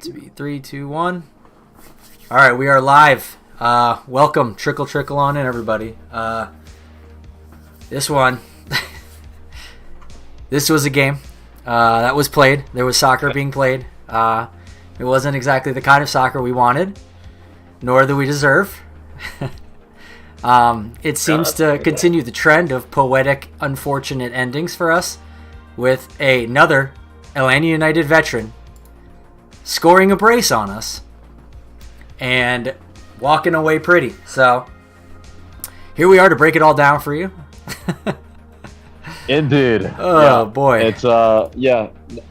Three, two, one. All right, we are live. Welcome, trickle on in, everybody. This one, this was a game that was played. There was soccer being played. It wasn't exactly the kind of soccer we wanted, nor do we deserve. It seems to continue the trend of poetic, unfortunate endings for us, with another Atlanta United veteran scoring a brace on us and walking away pretty. So here we are to break it all down for you. Indeed. Oh, boy. It's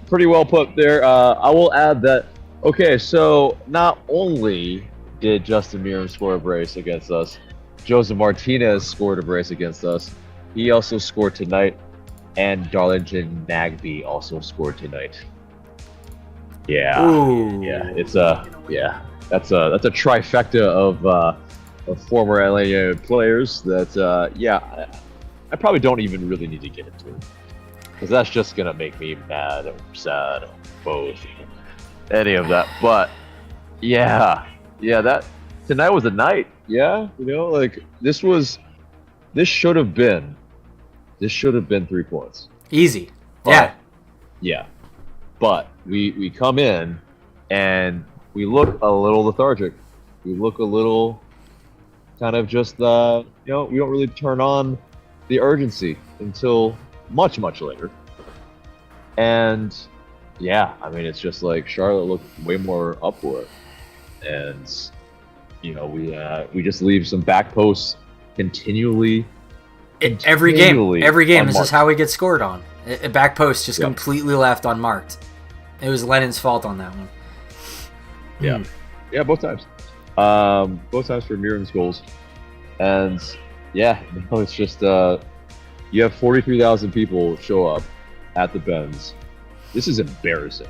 pretty well put there. I will add that, okay, so not only did Justin Meram score a brace against us, Joseph Martinez scored a brace against us. He also scored tonight, and Darlington Nagby also scored tonight. Yeah. Ooh. Yeah. It's that's a trifecta of former LA players that I probably don't even really need to get into it, because that's just gonna make me mad or sad or both, any of that. But that tonight was a night. Yeah, like this should have been 3 points. Easy. But, yeah. But we come in and we look a little lethargic. We look a little kind of just we don't really turn on the urgency until much later. And it's just like Charlotte looked way more up for it. And we just leave some back posts continually. Every game, this is how we get scored on. A back post just completely left unmarked. It was Lennon's fault on that one. Yeah, both times. Both times for Miran's goals. And it's just you have 43,000 people show up at the Benz. This is embarrassing.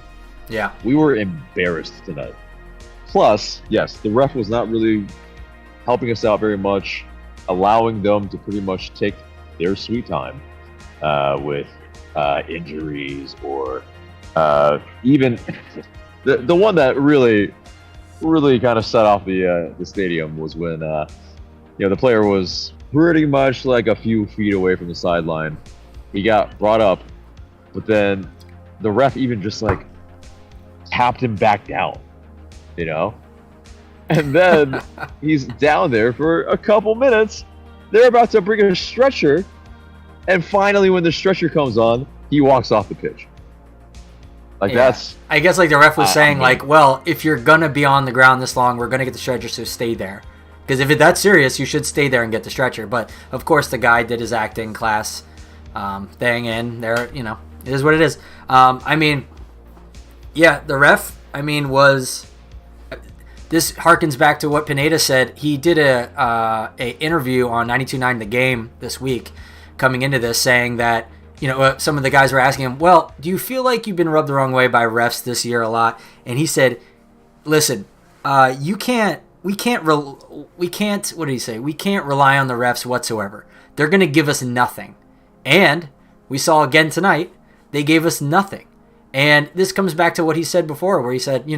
Yeah. We were embarrassed tonight. Plus, yes, the ref was not really helping us out very much, allowing them to pretty much take their sweet time with injuries, or even the one that really kind of set off the stadium was when the player was pretty much like a few feet away from the sideline. He got brought up, but then the ref even just like tapped him back down, and then he's down there for a couple minutes. They're about to bring a stretcher, and finally when the stretcher comes on, he walks off the pitch. That's... I guess like the ref was saying, well, if you're going to be on the ground this long, we're going to get the stretcher, so stay there. Because if it's that serious, you should stay there and get the stretcher. But, of course, the guy did his acting class thing, and there, it is what it is. The ref, was... This harkens back to what Pineda said. He did a interview on 92.9 The Game this week coming into this, saying that, some of the guys were asking him, well, do you feel like you've been rubbed the wrong way by refs this year a lot? And he said, listen, we can't what did he say? We can't rely on the refs whatsoever. They're going to give us nothing. And we saw again tonight, they gave us nothing. And this comes back to what he said before, where he said, we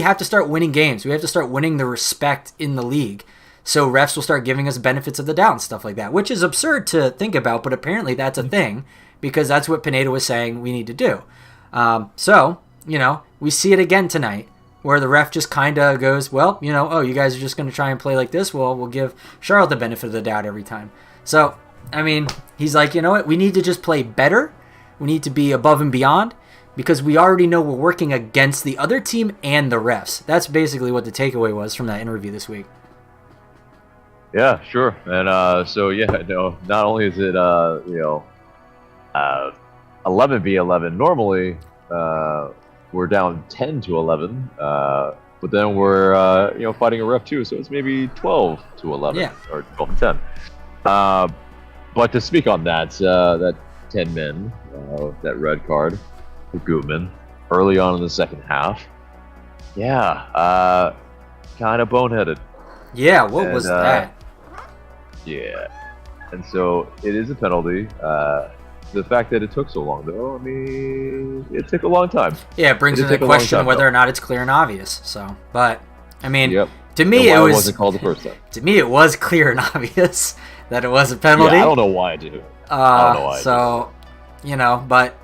have to start winning games. We have to start winning the respect in the league. So refs will start giving us benefits of the doubt and stuff like that, which is absurd to think about, but apparently that's a thing, because that's what Pineda was saying we need to do. We see it again tonight, where the ref just kind of goes, well, you guys are just going to try and play like this. Well, we'll give Charlotte the benefit of the doubt every time. So, he's like, you know what? We need to just play better. We need to be above and beyond, because we already know we're working against the other team and the refs. That's basically what the takeaway was from that interview this week. Yeah, sure. And not only is it 11v11 normally, we're down 10-11, but then we're fighting a ref too, so it's maybe 12-11 or 12-10. But to speak on that 10 men, that red card for Gutman early on in the second half, kind of boneheaded. Yeah, what was that? Yeah, and so it is a penalty. the fact that it took so long, though, I mean, it took a long time. Yeah, it brings into question whether or not it's clear and obvious. So, but I mean, to me, it wasn't called the first time. To me, it was clear and obvious that it was a penalty. Yeah, I don't know why I did it. I don't know why. So, but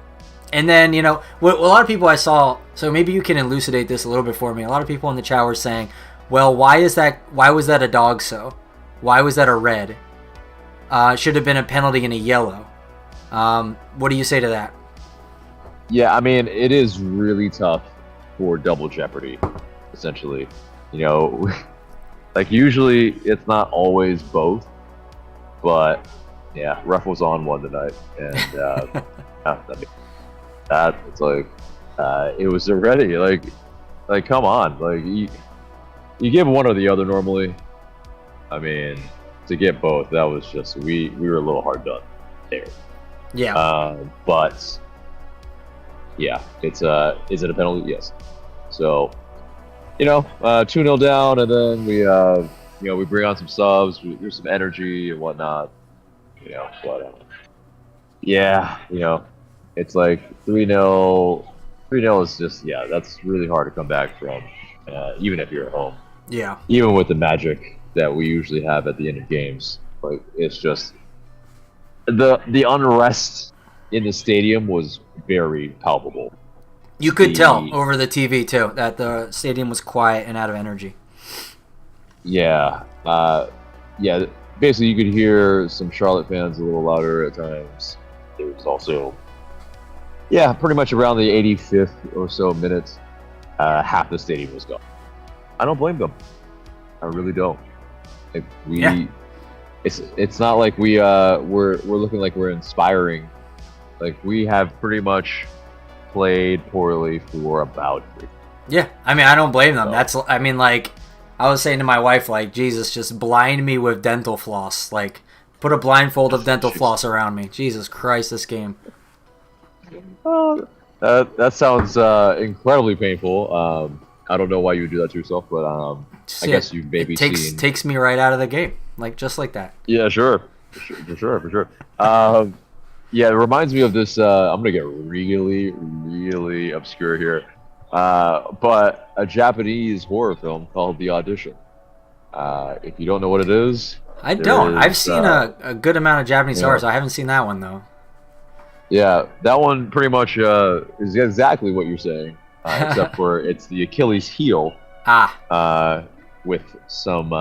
and then what a lot of people I saw. So maybe you can elucidate this a little bit for me. A lot of people in the chat were saying, "Well, why was that a dog? So, why was that a red? Should have been a penalty and a yellow." What do you say to that? Yeah, I mean, it is really tough for double jeopardy, essentially. Like usually it's not always both, but yeah, ref was on one tonight, and it's like it was already like come on, like you give one or the other normally. I mean, to get both, that was just we were a little hard done there. Yeah. But yeah, is it a penalty? Yes. So 2-0 down, and then we bring on some subs. There's some energy and whatnot. But it's like 3-0. 3-0 is just that's really hard to come back from, even if you're at home. Yeah. Even with the magic that we usually have at the end of games, like it's just the unrest in the stadium was very palpable. You could tell over the TV too that the stadium was quiet and out of energy. Yeah, basically you could hear some Charlotte fans a little louder at times. There was also, pretty much around the 85th or so minute, half the stadium was gone. I don't blame them. I really don't. Like it's not like we're looking like we're inspiring. Like we have pretty much played poorly for about 3. Yeah, I mean I don't blame them. I was saying to my wife, like, Jesus, just blind me with dental floss. Like, put a blindfold of dental floss around me. Jesus Christ, this game. That sounds incredibly painful. I don't know why you would do that to yourself, but I guess you've maybe seen... takes me right out of the game, like just like that. Yeah, sure. For sure. Yeah, it reminds me of this. I'm going to get really, really obscure here. But a Japanese horror film called The Audition. If you don't know what it is... I don't. I've seen a good amount of Japanese horror, so I haven't seen that one, though. Yeah, that one pretty much is exactly what you're saying, except for it's the Achilles heel with some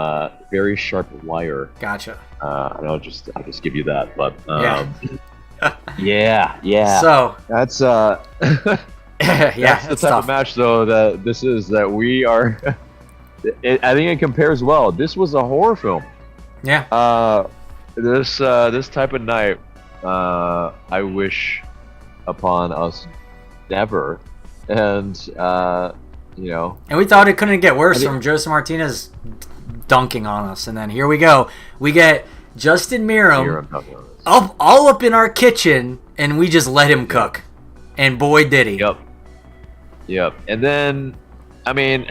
very sharp wire. Gotcha. And I'll just give you that, but yeah. So that's that's the type of match though that we are. I think it compares well. This was a horror film. Yeah. This type of night, I wish upon us never, and and we thought it couldn't get worse from Joseph Martinez dunking on us, and then here we go. We get Justin Meram all up in our kitchen, and we just let him cook, and boy did he. Yep. And then, I mean,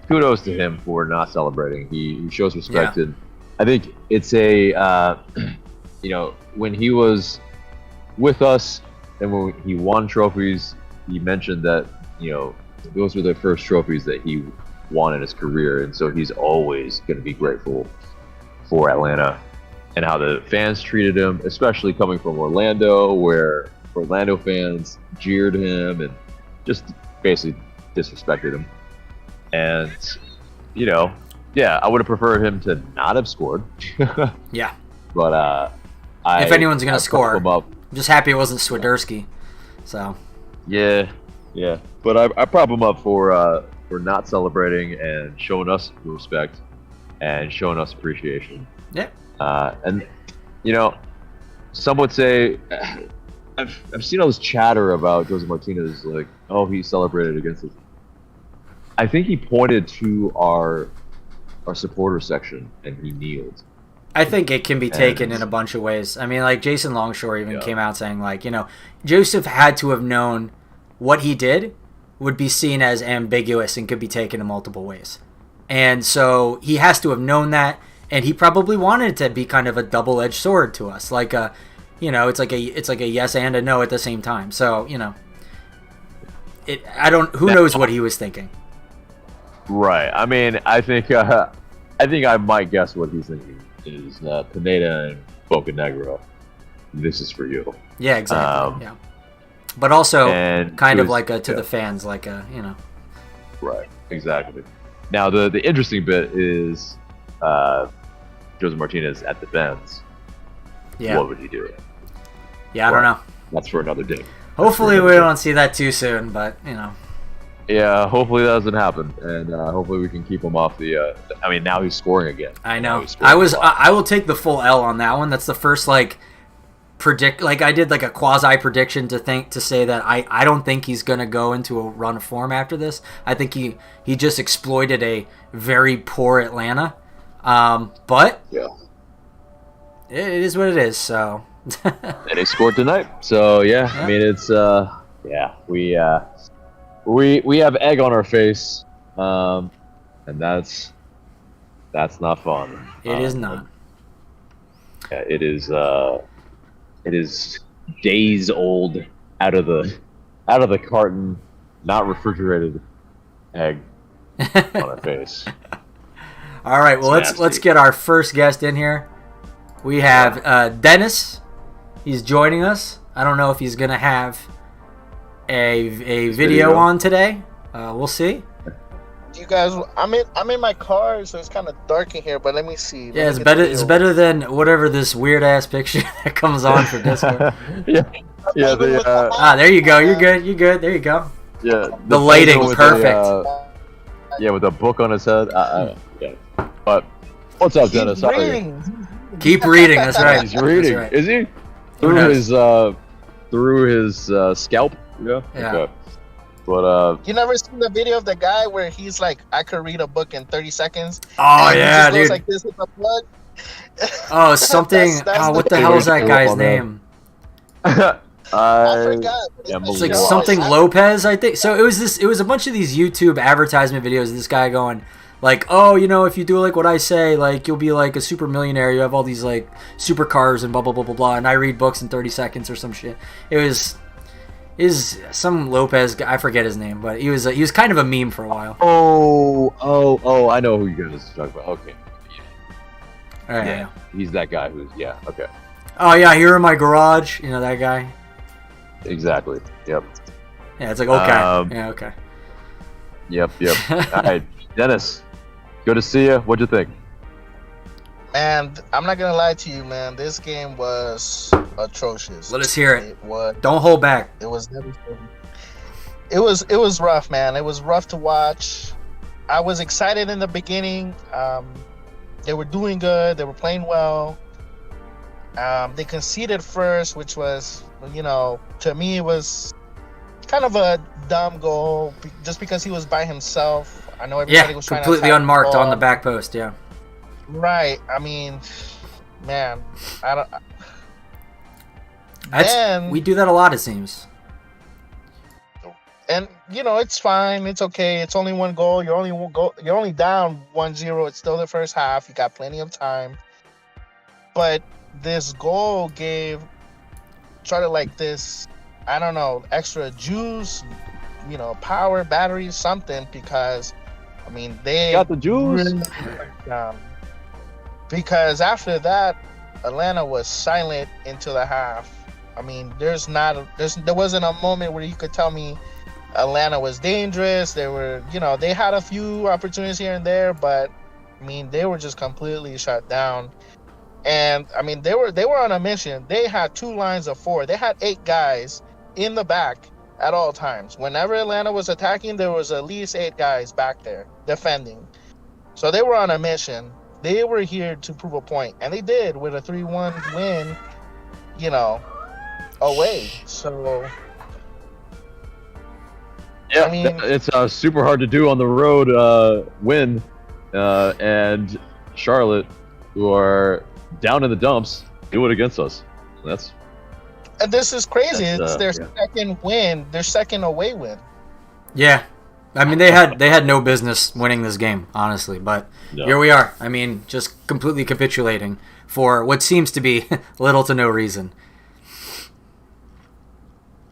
kudos to him for not celebrating. He shows respect, and I think it's a when he was with us and when he won trophies, he mentioned that those were the first trophies that he won in his career, and so he's always going to be grateful for Atlanta and how the fans treated him, especially coming from Orlando, where Orlando fans jeered him and just basically disrespected him. And I would have preferred him to not have scored. Yeah. But if anyone's going to score, I'm just happy it wasn't Swiderski. So. Yeah. But I prop him up for not celebrating and showing us respect and showing us appreciation. Yeah. And some would say I've seen all this chatter about Jose Martinez, like, oh, he celebrated against us. I think he pointed to our supporter section and he kneeled. I think it can be taken in a bunch of ways. I mean, like Jason Longshore even came out saying, like, Joseph had to have known what he did would be seen as ambiguous and could be taken in multiple ways. And so he has to have known that, and he probably wanted it to be kind of a double-edged sword to us. Like, you know, it's like a yes and a no at the same time. So, you know, who knows what he was thinking. Right. I mean, I think I might guess what he's thinking is Pineda and Boca Negra. This is for you. Yeah, exactly. Yeah, but also kind of like to yeah. the fans, like a, you know. Right. Exactly. Now the interesting bit is Jose Martinez at the Benz. Yeah. What would he do? Yeah, I don't know. That's for another day. Hopefully we don't see that too soon, but you know. Yeah, hopefully that doesn't happen, and hopefully we can keep him off the. I mean, now he's scoring again. I know. I will take the full L on that one. That's the first I did like a quasi prediction to say that I don't think he's gonna go into a run of form after this. I think he just exploited a very poor Atlanta, but yeah, it is what it is. So. And he scored tonight, so yeah. I mean, it's we have egg on our face, and that's not fun. It is not. Yeah, it is days old, out of the carton, not refrigerated egg on our face. All right, well let's get our first guest in here. We have Dennis. He's joining us. I don't know if he's gonna have a video on today. We'll see. You guys, I'm in my car, so it's kind of dark in here. But let me see. Yeah, it's better than whatever this weird ass picture that comes on for Discord. yeah. There you go. You're good. There you go. Yeah. The lighting, perfect. With a book on his head. Yeah. But what's up, Dennis? How are you? Keep reading. That's right. He's reading. Right. Is he? Through his scalp. Yeah. Okay. But you never seen the video of the guy where he's like, I could read a book in 30 seconds. Oh yeah, he just dude. Goes like this with the plug. Oh, something. What the hell is that guy's name? I forgot. It's like something Lopez, I think. So it was a bunch of these YouTube advertisement videos of this guy going like, oh, you know, if you do like what I say, like you'll be like a super millionaire. You have all these like supercars and blah blah blah blah blah. And I read books in 30 seconds or some shit. Is some Lopez guy, I forget his name, but he was kind of a meme for a while. Oh, I know who you guys are talking about. Okay. All right, yeah. He's that guy okay. Oh yeah, here in my garage, you know that guy? Exactly. Yep. Yeah, it's like okay. Yeah, okay. Yep. All right, Dennis. Good to see you. What'd you think? Man, I'm not gonna lie to you, man. This game was atrocious. Let us hear it. Don't hold back. It was rough, man. It was rough to watch. I was excited in the beginning. They were doing good. They were playing well. They conceded first, which was, you know, to me it was kind of a dumb goal just because he was by himself. I know everybody was trying to completely unmarked on the back post. Yeah. Right. I mean, man, we do that a lot, it seems. And you know, it's fine. It's okay. It's only one goal. You're only down 1-0. It's still the first half. You got plenty of time. But this goal gave like this, I don't know, extra juice, you know, power, batteries, something, because I mean they got the juice. Because after that, Atlanta was silent into the half. I mean, there wasn't a moment where you could tell me Atlanta was dangerous. They were, you know, they had a few opportunities here and there, but I mean, they were just completely shut down. And I mean, they were on a mission. They had 2 lines of 4. They had 8 guys in the back at all times. Whenever Atlanta was attacking, there was at least 8 guys back there defending. So they were on a mission. They were here to prove a point, and they did with a 3-1 win, you know, away. So, yeah, I mean, it's super hard to do on the road win, and Charlotte, who are down in the dumps, do it against us. And this is crazy. It's their second win, their second away win. Yeah. I mean, they had no business winning this game, honestly, but here we are. I mean, just completely capitulating for what seems to be little to no reason.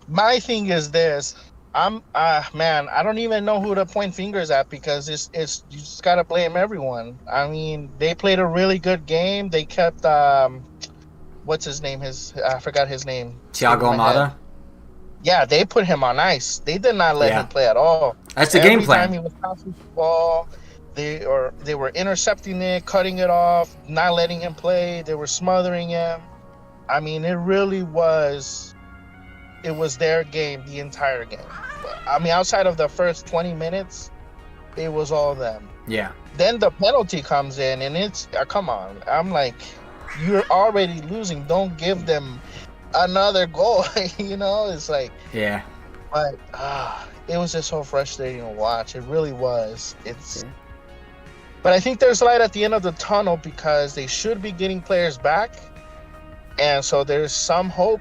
My thing is this. Man, I don't even know who to point fingers at because it's you just gotta blame everyone. I mean, they played a really good game. They kept what's his name? I forgot his name. Thiago Almada. Yeah, they put him on ice. They did not let him play at all. That's the game plan. Every time he was passing the ball, they were intercepting it, cutting it off, not letting him play. They were smothering him. I mean, it really was. It was their game the entire game. I mean, outside of the first 20 minutes, it was all them. Yeah. Then the penalty comes in, and it's come on. I'm like, you're already losing. Don't give them another goal. It's like, yeah. But it was just so frustrating to watch. It really was. But I think there's light at the end of the tunnel because they should be getting players back, and so there's some hope.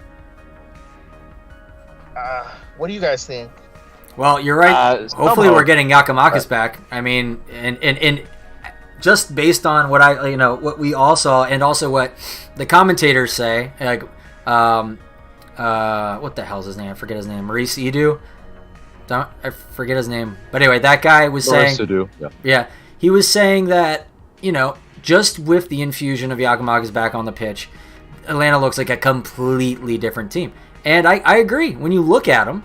What do you guys think? Well, you're right. Hopefully, we're getting Giakoumakis back. I mean, and just based on what what we all saw, and also what the commentators say, like, what the hell's his name? I forget his name. Maurice Edu. I forget his name. But anyway, that guy was saying. Edu. Yeah, he was saying that just with the infusion of Giakoumakis back on the pitch, Atlanta looks like a completely different team. And I agree. When you look at him,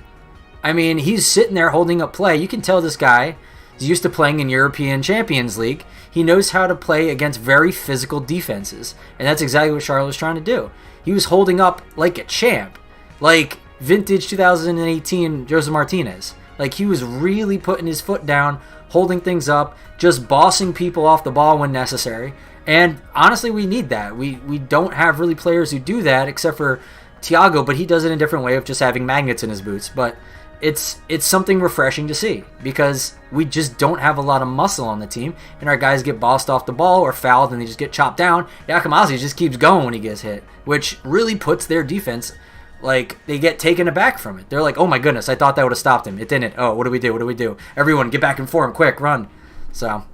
I mean, he's sitting there holding up play. You can tell this guy is used to playing in European Champions League. He knows how to play against very physical defenses. And that's exactly what Charlotte was trying to do. He was holding up like a champ. Like vintage 2018 Jose Martinez. Like he was really putting his foot down, holding things up, just bossing people off the ball when necessary. And honestly, we need that. We don't have really players who do that except for Thiago, but he does it in a different way of just having magnets in his boots. But it's something refreshing to see because we just don't have a lot of muscle on the team, and our guys get bossed off the ball or fouled and they just get chopped down. Giakoumakis just keeps going when he gets hit, which really puts their defense, like, they get taken aback from it. They're like, oh my goodness, I thought that would have stopped him. It didn't. Oh, what do we do? Everyone get back and form, quick, run. So.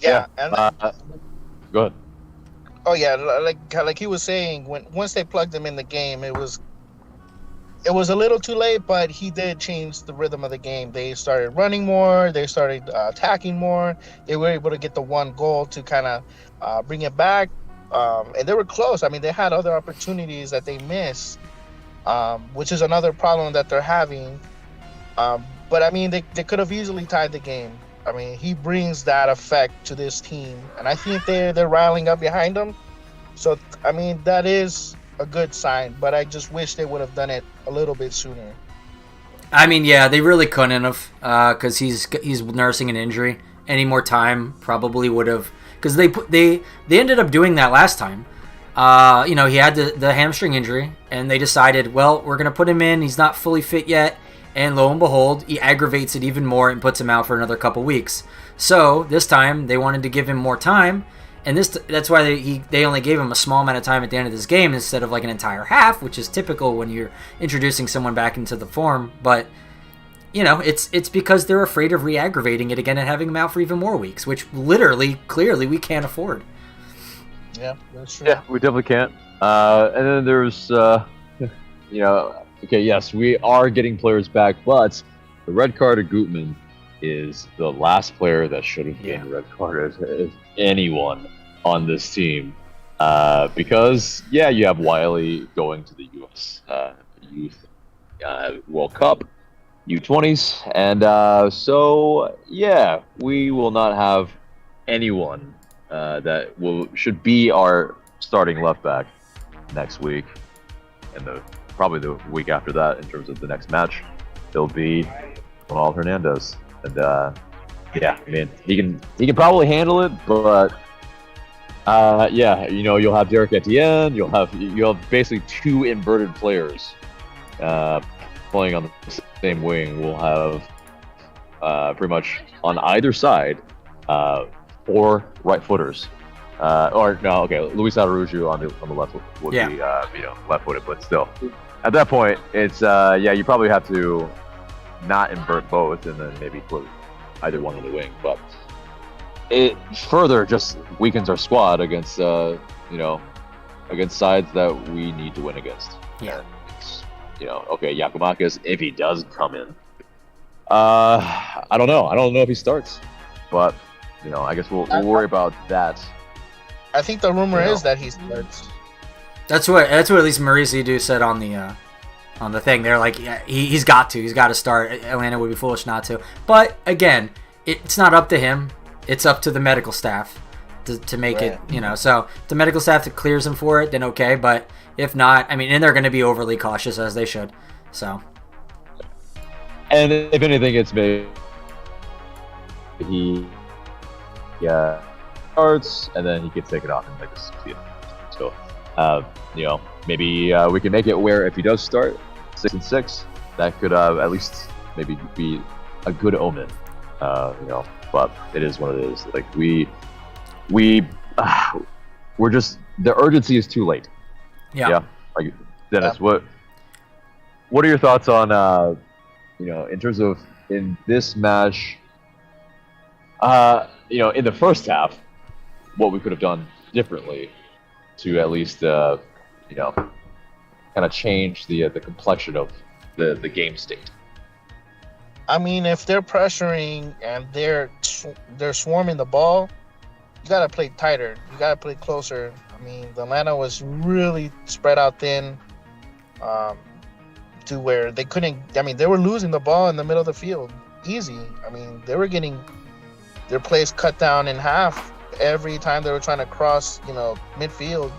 Yeah. And go ahead. Oh yeah, like he was saying, once they plugged him in the game, it was a little too late, but he did change the rhythm of the game. They started running more, they started attacking more. They were able to get the one goal to kind of bring it back, and they were close. I mean, they had other opportunities that they missed, which is another problem that they're having. But I mean, they could have easily tied the game. I mean, he brings that effect to this team, and I think they're riling up behind him. So, I mean, that is a good sign, but I just wish they would have done it a little bit sooner. I mean, yeah, they really couldn't have, because he's nursing an injury. Any more time probably would have, because they ended up doing that last time. He had the hamstring injury, and they decided, well, we're gonna put him in. He's not fully fit yet. And lo and behold, he aggravates it even more and puts him out for another couple weeks. So this time they wanted to give him more time, and that's why they only gave him a small amount of time at the end of this game instead of like an entire half, which is typical when you're introducing someone back into the form. But it's because they're afraid of re-aggravating it again and having him out for even more weeks, which clearly we can't afford. Yeah, that's true. Yeah, we definitely can't. And then there's okay, yes, we are getting players back, but the red card of Gutman is the last player that should have been red carded, if anyone on this team. Because, you have Wiley going to the U.S. Youth World Cup, U20s, and we will not have anyone that should be our starting left back next week, and probably the week after that in terms of the next match. It'll be Ronald Hernandez, and I mean he can probably handle it, but you'll have Derek Etienne, you'll have basically two inverted players playing on the same wing. We'll have pretty much on either side 4 right footers. Luis Araujo on the left would be left-footed, but still, at that point, it's you probably have to not invert both and then maybe put either one on the wing. But it further just weakens our squad against against sides that we need to win against. Yeah, okay, Yakumakis, if he does come in, I don't know. I don't know if he starts, but I guess we'll worry about that. I think the rumor is that he starts. That's what at least Maurice Edu said on the thing. They're like, yeah, he's got to start. Atlanta would be foolish not to. But again, it's not up to him. It's up to the medical staff to make it. So if the medical staff that clears him for it, then okay. But if not, and they're going to be overly cautious as they should. So. And if anything, it's maybe he starts and then he gets taken off in like a field. So, maybe we can make it where if he does start 6-6, that could at least maybe be a good omen. But it is what it is. Like we're just, the urgency is too late. Yeah. Like Dennis, what are your thoughts on in terms of in this match? In the first half, what we could have done differently to at least kind of change the complexion of the game state. If they're pressuring and they're swarming the ball, you gotta play tighter. You gotta play closer. The Atlanta was really spread out thin, to where they couldn't. They were losing the ball in the middle of the field easy. They were getting their plays cut down in half every time they were trying to cross, midfield.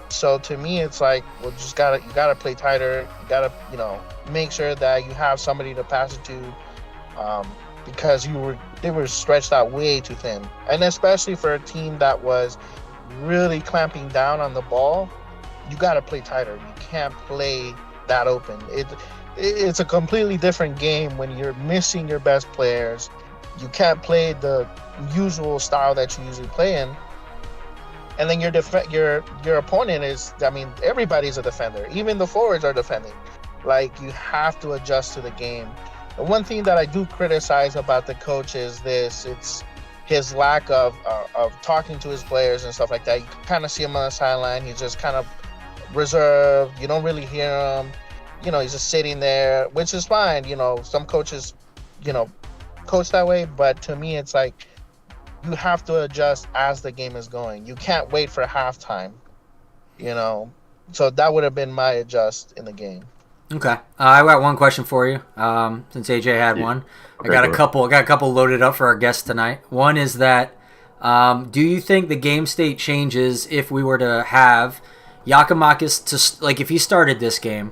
So to me, it's like, well, you gotta play tighter. You gotta, make sure that you have somebody to pass it to, because they were stretched out way too thin, and especially for a team that was really clamping down on the ball, you gotta play tighter. You can't play that open. It's a completely different game when you're missing your best players. You can't play the usual style that you usually play in. And then your opponent is, everybody's a defender. Even the forwards are defending. Like, you have to adjust to the game. The one thing that I do criticize about the coach is it's his lack of talking to his players and stuff like that. You can kind of see him on the sideline. He's just kind of reserved. You don't really hear him. He's just sitting there, which is fine. Some coaches, coach that way. But to me, it's like, you have to adjust as the game is going. You can't wait for halftime, So that would have been my adjust in the game. Okay, I got one question for you. Since AJ had one, I got a couple loaded up for our guests tonight. One is that, do you think the game state changes if we were to have Yakumakis if he started this game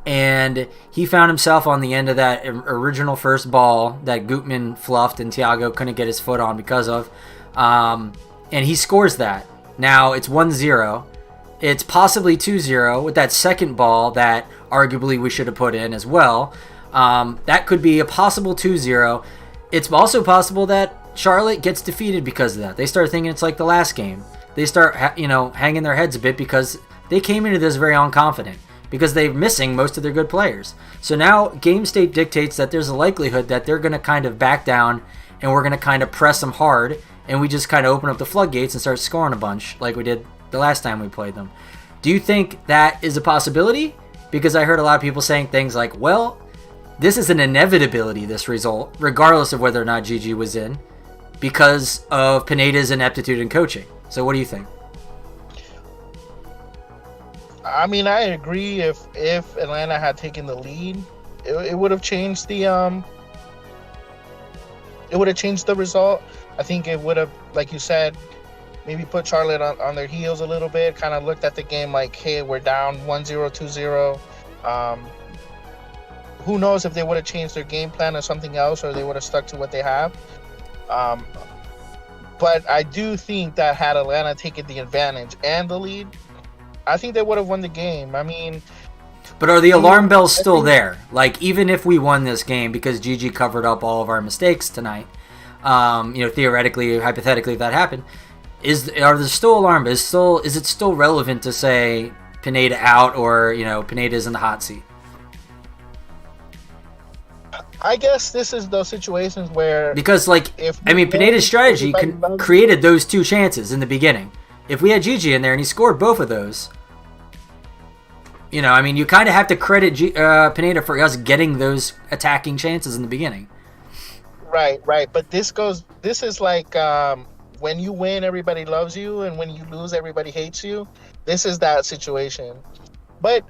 and he found himself on the end of that original first ball that Gutman fluffed and Thiago couldn't get his foot on because of, and he scores that. Now it's 1-0. It's possibly 2-0 with that second ball that arguably we should have put in as well. That could be a possible 2-0. It's also possible that Charlotte gets defeated because of that. They start thinking it's like the last game. They start hanging their heads a bit because they came into this very unconfident, because they're missing most of their good players. So now game state dictates that there's a likelihood that they're going to kind of back down and we're going to kind of press them hard, and we just kind of open up the floodgates and start scoring a bunch like we did the last time we played them. Do you think that is a possibility? Because I heard a lot of people saying things like, well, this is an inevitability, this result, regardless of whether or not Gigi was in, because of Pineda's ineptitude in coaching. So what do you think? I agree. If Atlanta had taken the lead, it would have changed the result. I think it would have, like you said, maybe put Charlotte on their heels a little bit. Kind of looked at the game like, hey, we're down 1-0, 2-0. Who knows if they would have changed their game plan or something else, or they would have stuck to what they have. But I do think that had Atlanta taken the advantage and the lead, I think they would have won the game. But are the alarm bells still there? Like, even if we won this game because Gigi covered up all of our mistakes tonight, theoretically, hypothetically, if that happened, are there still alarm bells? Is it still relevant to say Pineda out, or Pineda's in the hot seat? I guess this is those situations where, because Pineda's strategy created those two chances in the beginning. If we had Gigi in there and he scored both of those, You know, I mean, you kind of have to credit Pineda for us getting those attacking chances in the beginning. Right. But this is like when you win, everybody loves you, and when you lose, everybody hates you. This is that situation. But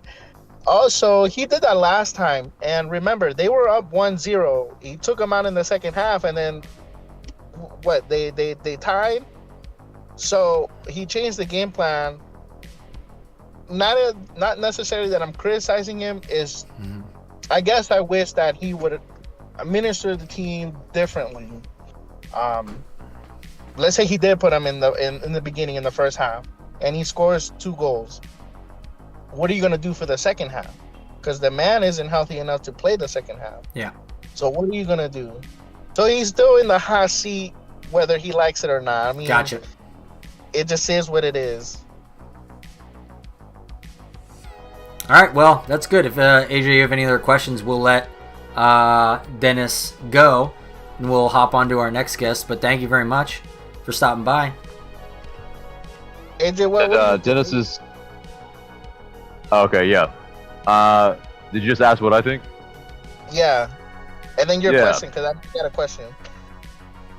also, he did that last time, and remember, they were up 1-0. He took them out in the second half, and then what? They tied. So he changed the game plan. Not necessarily that I'm criticizing him. I guess I wish that he would administer the team differently. Let's say he did put him in the beginning in the first half, and he scores 2 goals. What are you gonna do for the second half? Because the man isn't healthy enough to play the second half. Yeah. So what are you gonna do? So he's still in the hot seat, whether he likes it or not. I mean, Gotcha. It just is what it is. All right, well, that's good. If AJ, you have any other questions, we'll let Dennis go, and we'll hop on to our next guest. But thank you very much for stopping by. AJ, what Dennis is... Okay, yeah. Did you just ask what I think? Yeah. And then your question, because I got a question.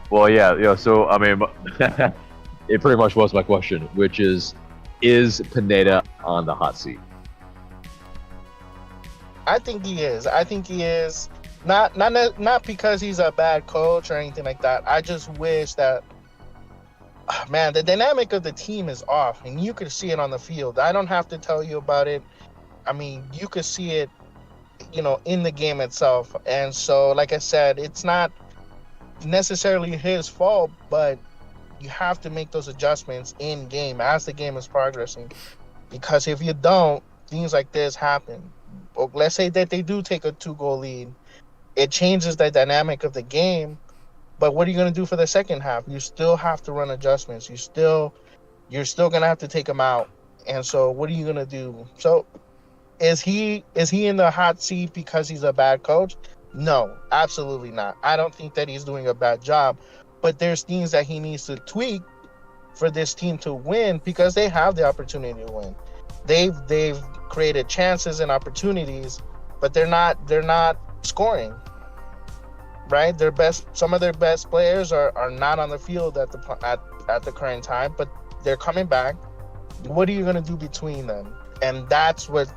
Well, yeah. So, I mean, it pretty much was my question, which is Pineda on the hot seat? I think he is. Not because he's a bad coach or anything like that. I just wish that, man, the dynamic of the team is off, and you could see it on the field. I don't have to tell you about it. I mean, you could see it, in the game itself. And so, like I said, it's not necessarily his fault, but you have to make those adjustments in game as the game is progressing. Because if you don't, things like this happen. Or let's say that they do take a 2-goal lead. It changes the dynamic of the game. But what are you going to do for the second half? You still have to run adjustments. You're still going to have to take them out. And so what are you going to do? So is he in the hot seat because he's a bad coach? No, absolutely not. I don't think that he's doing a bad job. But there's things that he needs to tweak for this team to win, because they have the opportunity to win. They've created chances and opportunities, but they're not scoring. Right? Some of their best players are not on the field at the current time, but they're coming back. What are you going to do between them? And that's what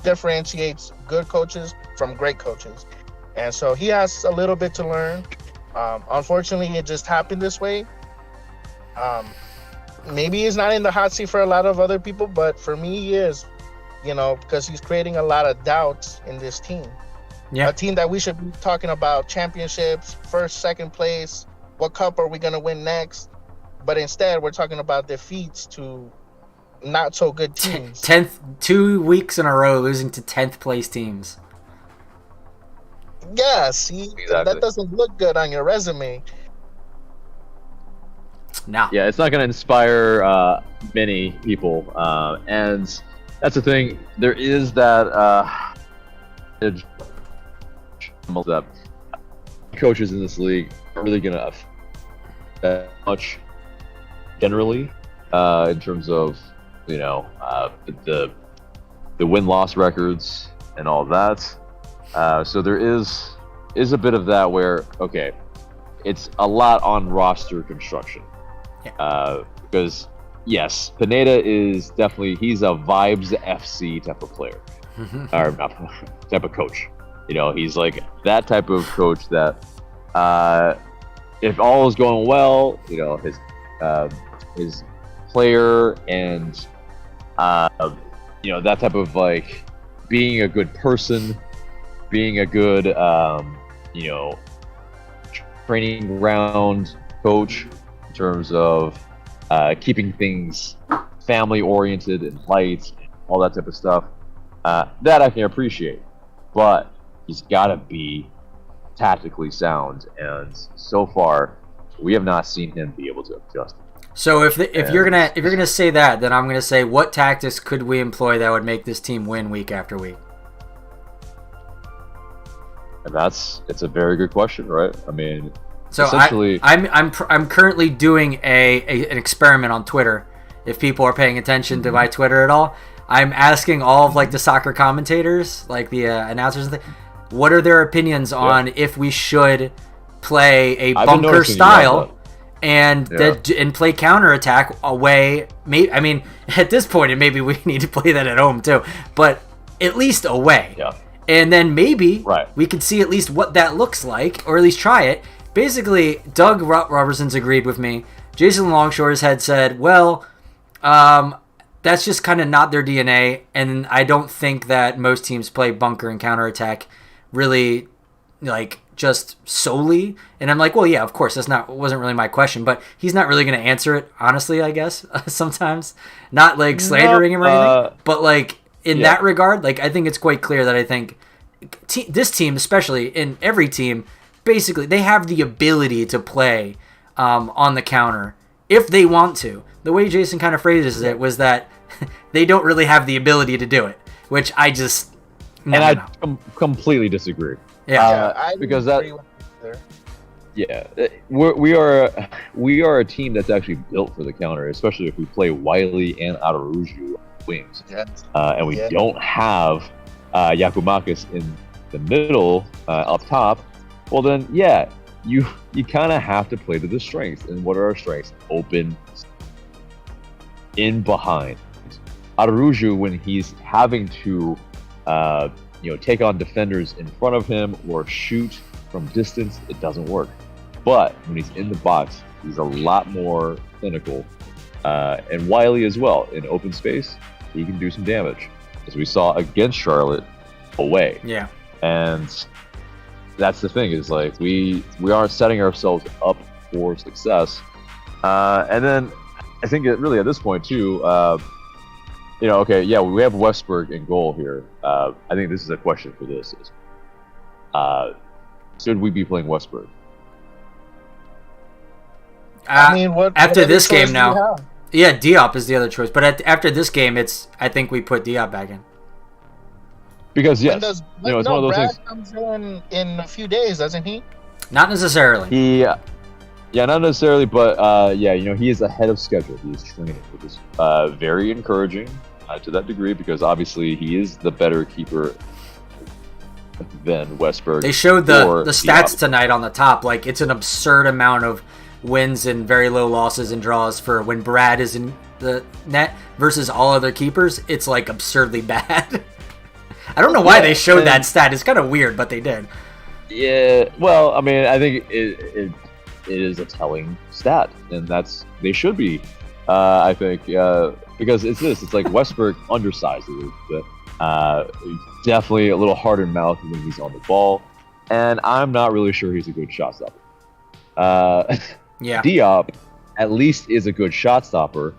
differentiates good coaches from great coaches. And so he has a little bit to learn. Unfortunately, it just happened this way. Maybe he's not in the hot seat for a lot of other people, but for me, he is. Because he's creating a lot of doubts in this team. Yeah. A team that we should be talking about championships, first, second place, what cup are we going to win next? But instead, we're talking about defeats to not so good teams. 2 weeks in a row losing to 10th place teams. Yeah, see, Exactly. That doesn't look good on your resume. No. Yeah, it's not going to inspire many people. And that's the thing. There is that that coaches in this league are really going to affect that much generally in terms of the win-loss records and all that. So there is a bit of that where, okay, it's a lot on roster construction. Yeah. Because yes, Pineda is definitely, he's a vibes FC type of player, or type of coach. He's like that type of coach that if all is going well, his player and that type of like being a good person, being a good training ground coach in terms of keeping things family oriented and light, all that type of stuff, that I can appreciate, but he's got to be tactically sound, and so far we have not seen him be able to adjust. So if you're gonna say that, then I'm gonna say, what tactics could we employ that would make this team win week after week? And it's a very good question, right? I mean, so essentially, I'm currently doing an experiment on Twitter. If people are paying attention to my Twitter at all, I'm asking all of like the soccer commentators, like the announcers, what are their opinions on if we should play a bunker style and play counterattack away. I mean, at this point, maybe we need to play that at home too, but at least away. Yeah. And then maybe we could see at least what that looks like, or at least try it. Basically, Doug Robertson's agreed with me. Jason Longshores had said, well, that's just kind of not their DNA, and I don't think that most teams play bunker and counterattack really, like, just solely. And I'm like, well, yeah, of course, wasn't really my question, but he's not really going to answer it, honestly, I guess, sometimes. Not, like, slandering him or anything, but, like, in that regard, like, I think it's quite clear that I think this team, especially, in every team, basically, they have the ability to play on the counter if they want to. The way Jason kind of phrases it was that they don't really have the ability to do it, which I just completely disagree. I because agree that we are a team that's actually built for the counter, especially if we play Wiley and Araújo wings, and we don't have Yakumakis in the middle up top. Well, then you kind of have to play to the strengths. And what are our strengths? Open, in behind. Araújo, when he's having to take on defenders in front of him or shoot from distance, it doesn't work. But when he's in the box, he's a lot more clinical. And Wiley as well. In open space, he can do some damage, as we saw against Charlotte away. Yeah. And that's the thing, is like we aren't setting ourselves up for success. And then I think really at this point too, we have Westberg in goal here. I think this is a question for this: should we be playing Westberg? I mean, after this game now? Yeah, Diop is the other choice. But after this game, I think we put Diop back in. Because it's one of those Brad things. Comes in a few days, doesn't he? Not necessarily. Not necessarily, but he is ahead of schedule. He is training, which is very encouraging to that degree, because obviously he is the better keeper than Westberg. They showed the stats tonight on the top. Like, it's an absurd amount of wins and very low losses and draws for when Brad is in the net versus all other keepers. It's like absurdly bad. I don't know why they showed that stat. It's kind of weird, but they did. Yeah, well, I mean, I think it is a telling stat, and they should be. I think because it's like Westberg undersized a little bit. Definitely a little harder in mouth when he's on the ball, and I'm not really sure he's a good shot stopper. Diop at least is a good shot stopper.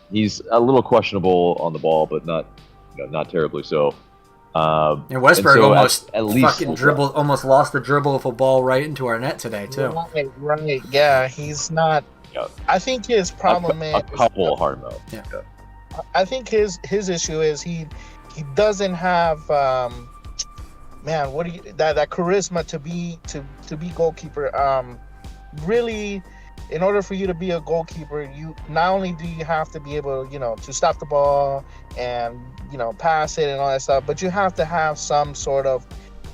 He's a little questionable on the ball, but not terribly so. And Westberg almost lost the dribble of a ball right into our net today too. Right. Yeah, he's not. Yeah. I think his problem is a couple hard mouth. Yeah. I think his issue is he doesn't have that charisma to be goalkeeper. Really, in order for you to be a goalkeeper, you not only do you have to be able, to stop the ball and pass it and all that stuff, but you have to have some sort of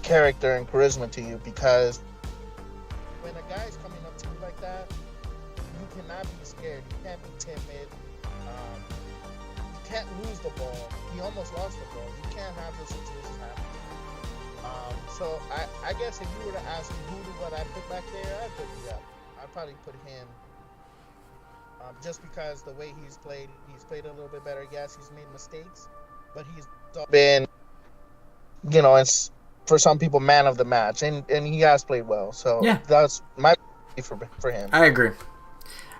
character and charisma to you, because when a guy's coming up to you like that, you cannot be scared. You can't be timid. You can't lose the ball. He almost lost the ball. You can't have those situations happen. So I guess if you were to ask me what I put back there, I'd put Diop. I'd probably put him. Just because the way he's played a little bit better. Yes, he's made mistakes, but he's been, it's for some people man of the match, and he has played well. So that's my for him. I agree.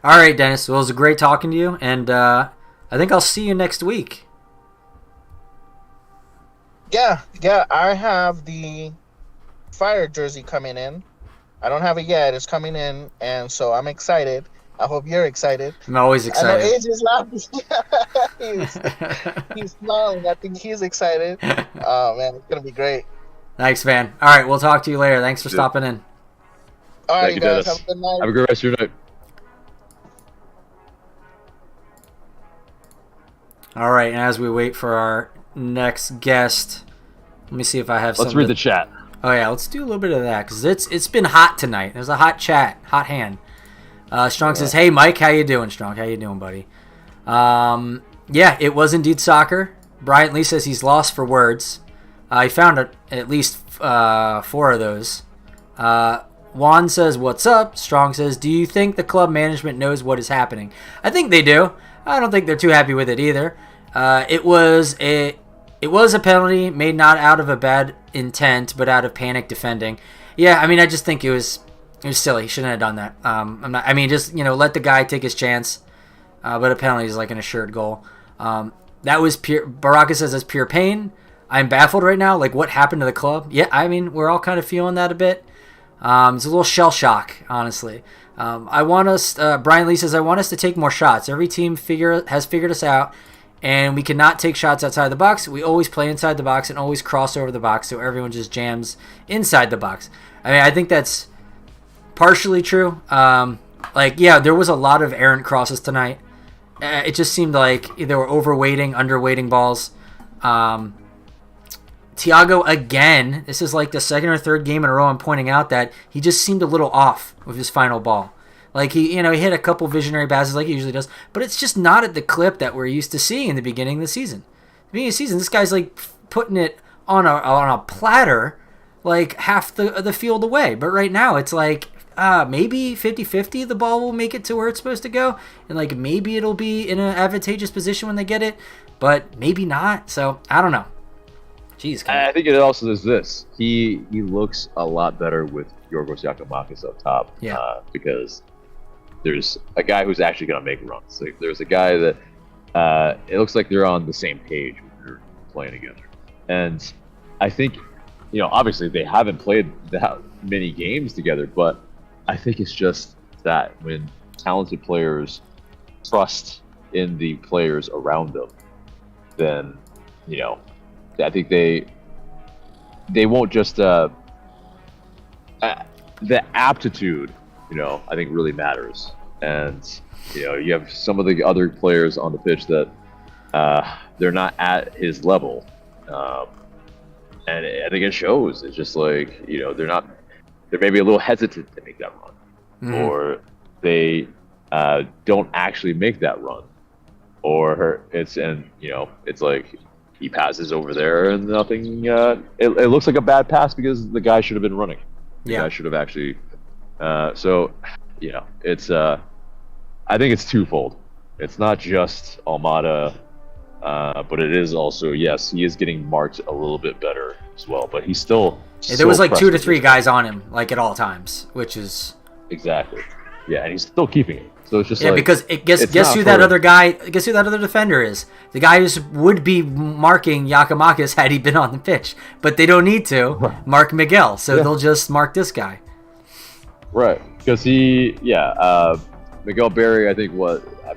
All right, Dennis. Well, it was great talking to you, and I think I'll see you next week. Yeah. I have the Fire jersey coming in. I don't have it yet. It's coming in, and so I'm excited. I hope you're excited. I'm always excited. I know AJ is laughing. he's smiling. I think he's excited. Oh, man, it's going to be great. Thanks, man. All right, we'll talk to you later. Thanks for stopping in. All right, you guys. Dennis. Have a good night. Have a great rest of your night. All right, and as we wait for our next guest, let me see if I have Let's read the chat. Oh, yeah, let's do a little bit of that, because it's been hot tonight. There's a hot chat, hot hand. Strong says, hey, Mike, how you doing, Strong? How you doing, buddy? Yeah, it was indeed soccer. Bryant Lee says he's lost for words. I found at least 4 of those. Juan says, what's up? Strong says, do you think the club management knows what is happening? I think they do. I don't think they're too happy with it either. It was a penalty made not out of a bad intent, but out of panic defending. Yeah, I mean, I just think it was silly. He shouldn't have done that. Just let the guy take his chance. But a penalty is like an assured goal. That was pure. Baraka says it's pure pain. I'm baffled right now. Like, what happened to the club? Yeah, I mean, we're all kind of feeling that a bit. It's a little shell shock, honestly. Brian Lee says, I want us to take more shots. Every team has figured us out, and we cannot take shots outside the box. We always play inside the box and always cross over the box, so everyone just jams inside the box. I mean, I think that's partially true. There was a lot of errant crosses tonight. It just seemed like they were overweighting, underweighting balls. Thiago, again, this is like the second or third game in a row I'm pointing out that he just seemed a little off with his final ball. Like, he hit a couple visionary passes like he usually does, but it's just not at the clip that we're used to seeing in the beginning of the season. The beginning of the season, this guy's like putting it on a platter like half the field away. But right now, it's like maybe 50-50 the ball will make it to where it's supposed to go, and like maybe it'll be in an advantageous position when they get it, but maybe not. So, I don't know. Jeez, I think it also is this. He looks a lot better with Yorgos Giacomakis up top. Yeah. Because there's a guy who's actually going to make runs. Like, there's a guy that it looks like they're on the same page when they're playing together. And I think, obviously they haven't played that many games together, but I think it's just that when talented players trust in the players around them, then, I think they won't just the aptitude, I think really matters. And you have some of the other players on the pitch that they're not at his level, and I think it shows. It's just like they're maybe a little hesitant to make that run, or they don't actually make that run, or it's like he passes over there and nothing. It looks like a bad pass because the guy should have been running. The guy should have actually. It's. I think it's twofold. It's not just Almada, but it is also, yes, he is getting marked a little bit better as well. But he's still. There was like 2 to 3 guys on him, like at all times, which is. Exactly. Yeah, and he's still keeping it. So it's just because guess who that other guy? Guess who that other defender is? The guy who would be marking Giacomakis had he been on the pitch, but they don't need to mark Miguel, so they'll just mark this guy. Right, because Miguel Berry. I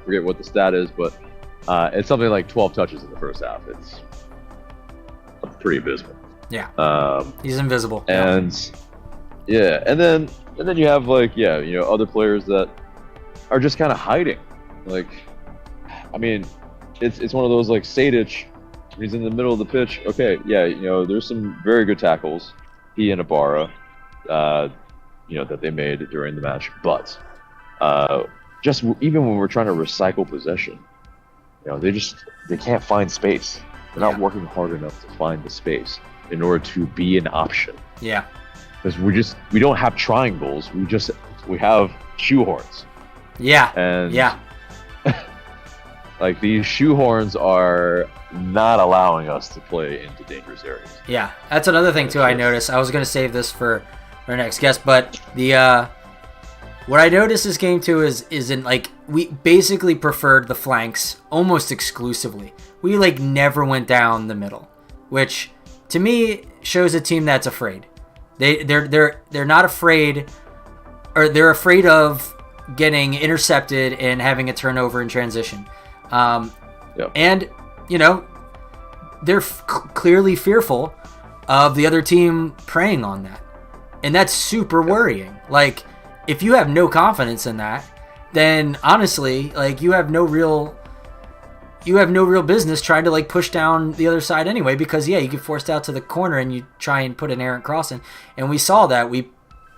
forget what the stat is, but it's something like 12 touches in the first half. It's pretty abysmal. Yeah, he's invisible. And and then you have other players that are just kind of hiding. Like, I mean, it's one of those like Sadic, he's in the middle of the pitch. Okay, there's some very good tackles, he and Ibarra, that they made during the match. But just even when we're trying to recycle possession, they can't find space. They're not working hard enough to find the space in order to be an option. Yeah. Because we don't have triangles. We have shoehorns. Yeah. And like, these shoehorns are not allowing us to play into dangerous areas. Yeah, that's another thing too. I noticed. I was going to save this for our next guest, but what I noticed this game too is in like we basically preferred the flanks almost exclusively. We like never went down the middle, which to me shows a team that's afraid. They're not afraid, or they're afraid of getting intercepted and having a turnover in transition. And, they're clearly fearful of the other team preying on that. And that's super worrying. Like, if you have no confidence in that, then honestly, like, you have no real you have no real business trying to like push down the other side anyway, because you get forced out to the corner and you try and put an errant cross in. And we saw that. We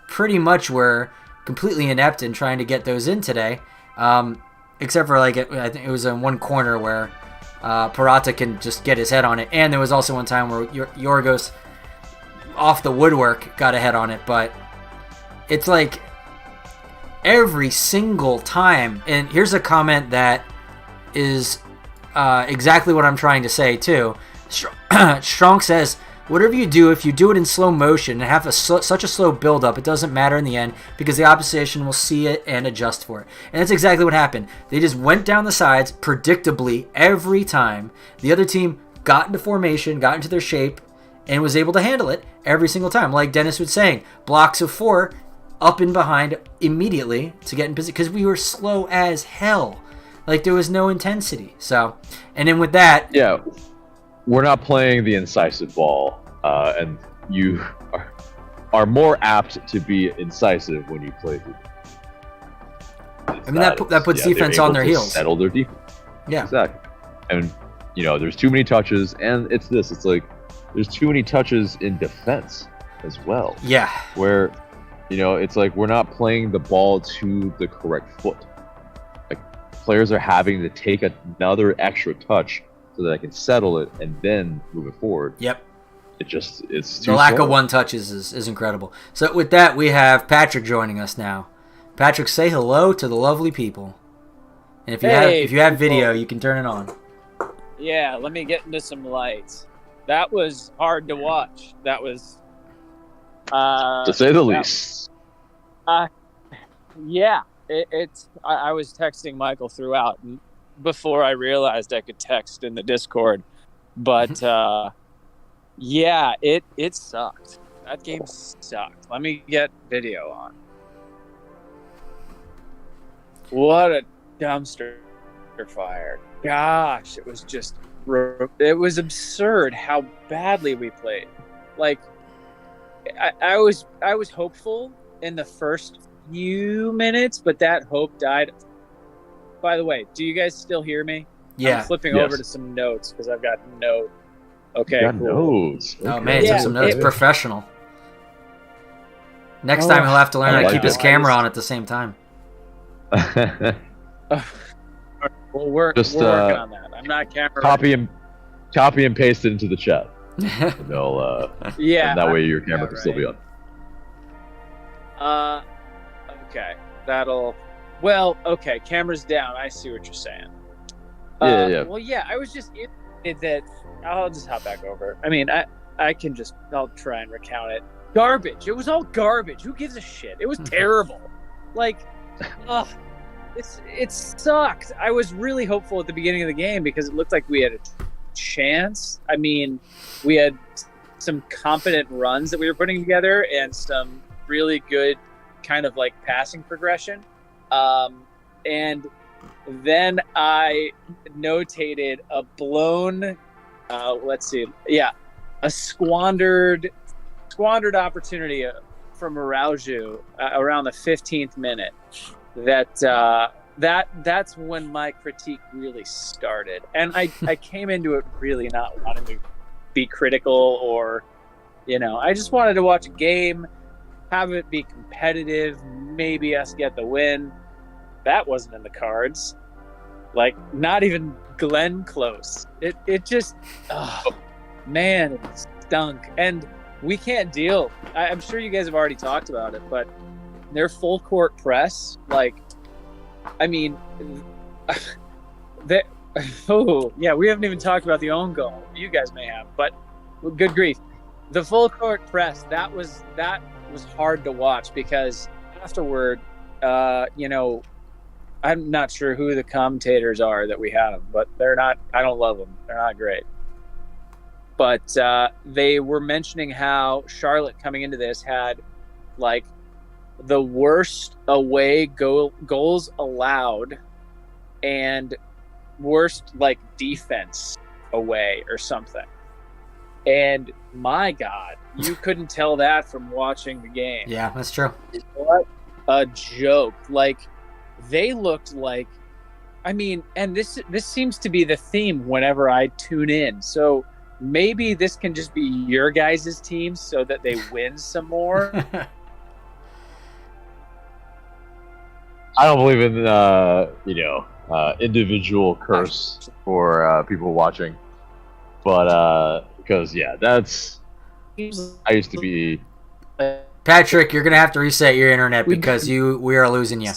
pretty much were completely inept in trying to get those in today, except for like I think it was in one corner where Parata can just get his head on it, and there was also one time where Yorgos off the woodwork got a head on it. But it's like every single time, and here's a comment that is exactly what I'm trying to say too. Strong says, whatever you do, if you do it in slow motion and have such a slow build up, it doesn't matter in the end because the opposition will see it and adjust for it. And that's exactly what happened. They just went down the sides predictably every time. The other team got into formation, got into their shape, and was able to handle it every single time. Like Dennis was saying, blocks of 4 up and behind immediately to get in position because we were slow as hell. Like there was no intensity. So, and then with that, yeah, we're not playing the incisive ball, and you are more apt to be incisive when you play. I mean that puts defense on their heels. Settle their defense. Yeah, exactly. And there's too many touches, and it's like there's too many touches in defense as well. Yeah, where it's like we're not playing the ball to the correct foot. Players are having to take another extra touch so that I can settle it and then move it forward. Yep. It's too the lack slow. of one touches is incredible. So with that, we have Patrick joining us now. Patrick, say hello to the lovely people. And if you have video, you can turn it on. Yeah, let me get into some lights. That was hard to watch. That was to say the least. Yeah. I was texting Michael throughout before I realized I could text in the Discord, but yeah, it sucked. That game sucked. Let me get video on. What a dumpster fire! Gosh, it was absurd how badly we played. Like, I was hopeful in the first few minutes, but that hope died. By the way, do you guys still hear me? Yeah. I'm flipping over to some notes because I've got note. Okay, cool. Notes. Oh man, took some notes. Professional. Next time he'll have to learn how to keep his camera on at the same time. Well, we're working on that. I'm not camera. Copy and paste it into the chat. And they'll, and that way your camera can still be on. Okay, okay, camera's down. I see what you're saying. Yeah. Well, yeah, I was just irritated that. I'll just hop back over. I mean, I'll try and recount it. Garbage. It was all garbage. Who gives a shit? It was terrible. Like, it sucked. I was really hopeful at the beginning of the game because it looked like we had a chance. I mean, we had some competent runs that we were putting together and some really good kind of like passing progression, and then I notated a blown a squandered opportunity from Araujo around the 15th minute. That's when my critique really started, and I came into it really not wanting to be critical or I just wanted to watch a game, have it be competitive, maybe us get the win. That wasn't in the cards. Like, not even Glenn close. It just, man, it stunk. And we can't deal. I'm sure you guys have already talked about it, but their full court press, like, I mean, we haven't even talked about the own goal. You guys may have, but good grief. The full court press, that was hard to watch because afterward, I'm not sure who the commentators are that we have, but I don't love them. They're not great. But they were mentioning how Charlotte coming into this had like the worst away goals allowed and worst like defense away or something. And my God, you couldn't tell that from watching the game. Yeah, that's true. What a joke. Like, they looked like I mean, and this seems to be the theme whenever I tune in. So maybe this can just be your guys' team so that they win some more. I don't believe in individual curse for people watching, but because that's I used to be. Patrick, you're gonna have to reset your internet because we are losing you.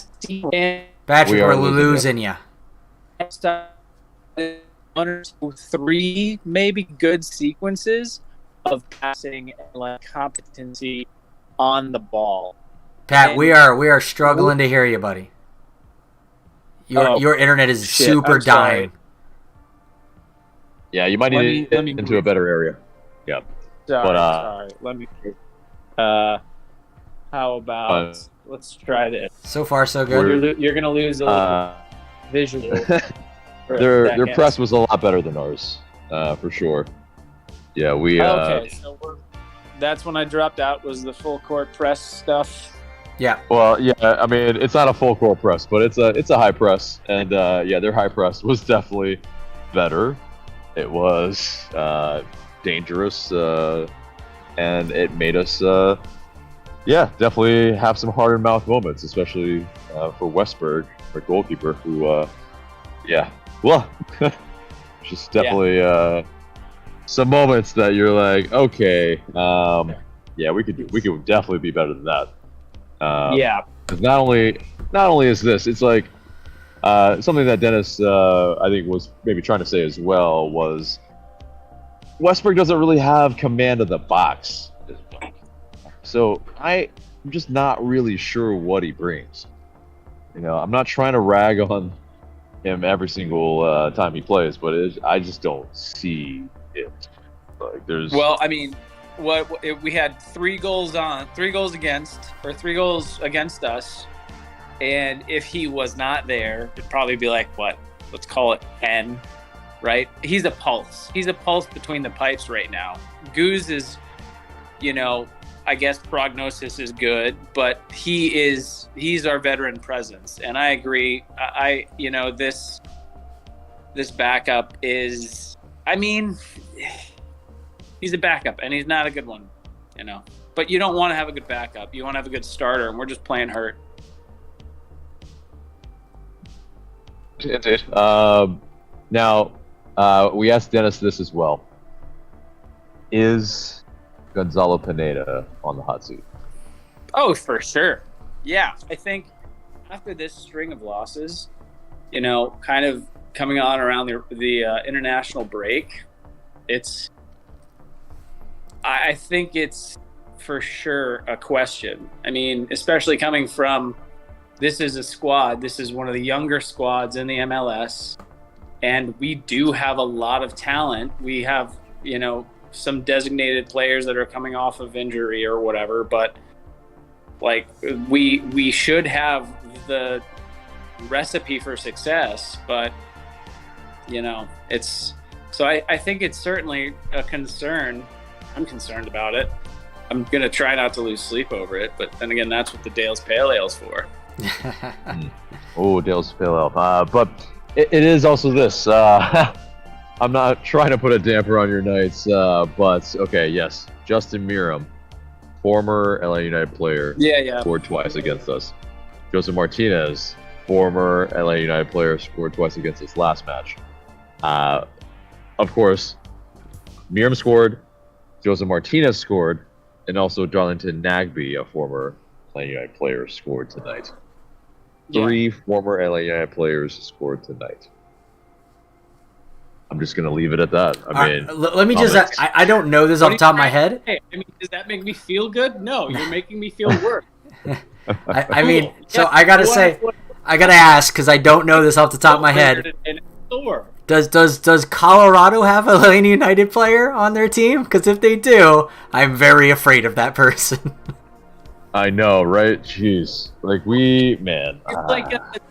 Patrick, we're losing you. 1 or 2, 3 maybe good sequences of passing and like competency on the ball. Pat, we are struggling to hear you, buddy. Your internet is super dying. Yeah, you might need to get into a better area. Yeah. Sorry. Let me. How about let's try this? So far, so good. You're gonna lose a little visual. Their press was a lot better than ours, for sure. Yeah, we. Okay, so that's when I dropped out. Was the full court press stuff? Yeah. Well, yeah. I mean, it's not a full court press, but it's a high press, and their high press was definitely better. It was dangerous, and it made us, definitely have some hard mouth moments, especially for Westberg, our goalkeeper, who, just definitely some moments that you're like, okay, we could definitely be better than that. Because not only is this, it's like something that Dennis I think was maybe trying to say as well was Westberg doesn't really have command of the box this week. So I'm just not really sure what he brings. I'm not trying to rag on him every single time he plays, but I just don't see it. Like there's. Well, I mean, we had 3 goals against us, and if he was not there, it'd probably be like what? Let's call it 10. Right? He's a pulse. He's a pulse between the pipes right now. Goose is, I guess prognosis is good, but he's our veteran presence. And I agree. This backup is, he's a backup and he's not a good one, but you don't want to have a good backup. You want to have a good starter, and we're just playing hurt. Indeed. Now, we asked Dennis this as well. Is Gonzalo Pineda on the hot seat? Oh, for sure. Yeah, I think after this string of losses, kind of coming on around the international break, I think it's for sure a question. I mean, especially coming from, this is a squad. This is one of the younger squads in the MLS. And we do have a lot of talent. We have, some designated players that are coming off of injury or whatever, but like we should have the recipe for success, but it's so I think it's certainly a concern. I'm concerned about it. I'm gonna try not to lose sleep over it, but then again, that's what the Dale's Pale Ale's for. Oh, Dale's Pale Ale. But it is also this. I'm not trying to put a damper on your nights, but okay, yes. Justin Meram, former LA United player, scored twice against us. Joseph Martinez, former LA United player, scored twice against us last match. Of course, Meram scored, Joseph Martinez scored, and also Darlington Nagbe, a former LA United player, scored tonight. 3 former LA United players scored tonight. I'm just going to leave it at that. Let me just... I don't know this off the top of my head. Hey, does that make me feel good? No, you're making me feel worse. I got to say... I got to ask, because I don't know this off the top of my head. Does Colorado have a Atlanta United player on their team? Because if they do, I'm very afraid of that person. I know, right? Jeez. Like,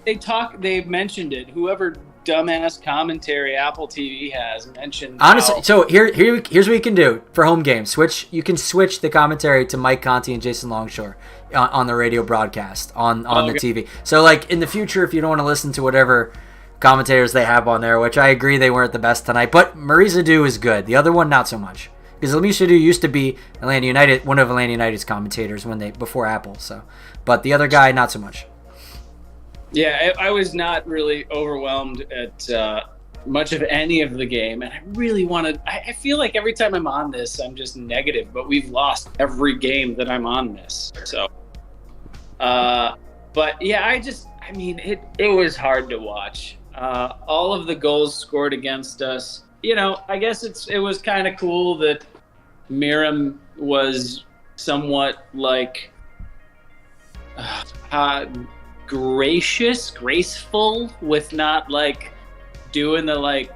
It's like they mentioned it. Whoever dumbass commentary Apple TV has mentioned. Honestly, so here's what you can do for home games. You can switch the commentary to Mike Conti and Jason Longshore on the radio broadcast on the TV. So, like, in the future, if you don't want to listen to whatever commentators they have on there, which I agree they weren't the best tonight. But Marisa Du is good. The other one, not so much. Because Lamisha Du used to be Atlanta United, one of Atlanta United's commentators before Apple. So, but the other guy, not so much. Yeah, I was not really overwhelmed at much of any of the game, and I really wanted. I feel like every time I'm on this, I'm just negative. But we've lost every game that I'm on this. So, but yeah, I mean, it was hard to watch. All of the goals scored against us. You know, I guess it was kind of cool that Miriam was somewhat like graceful with not like doing the like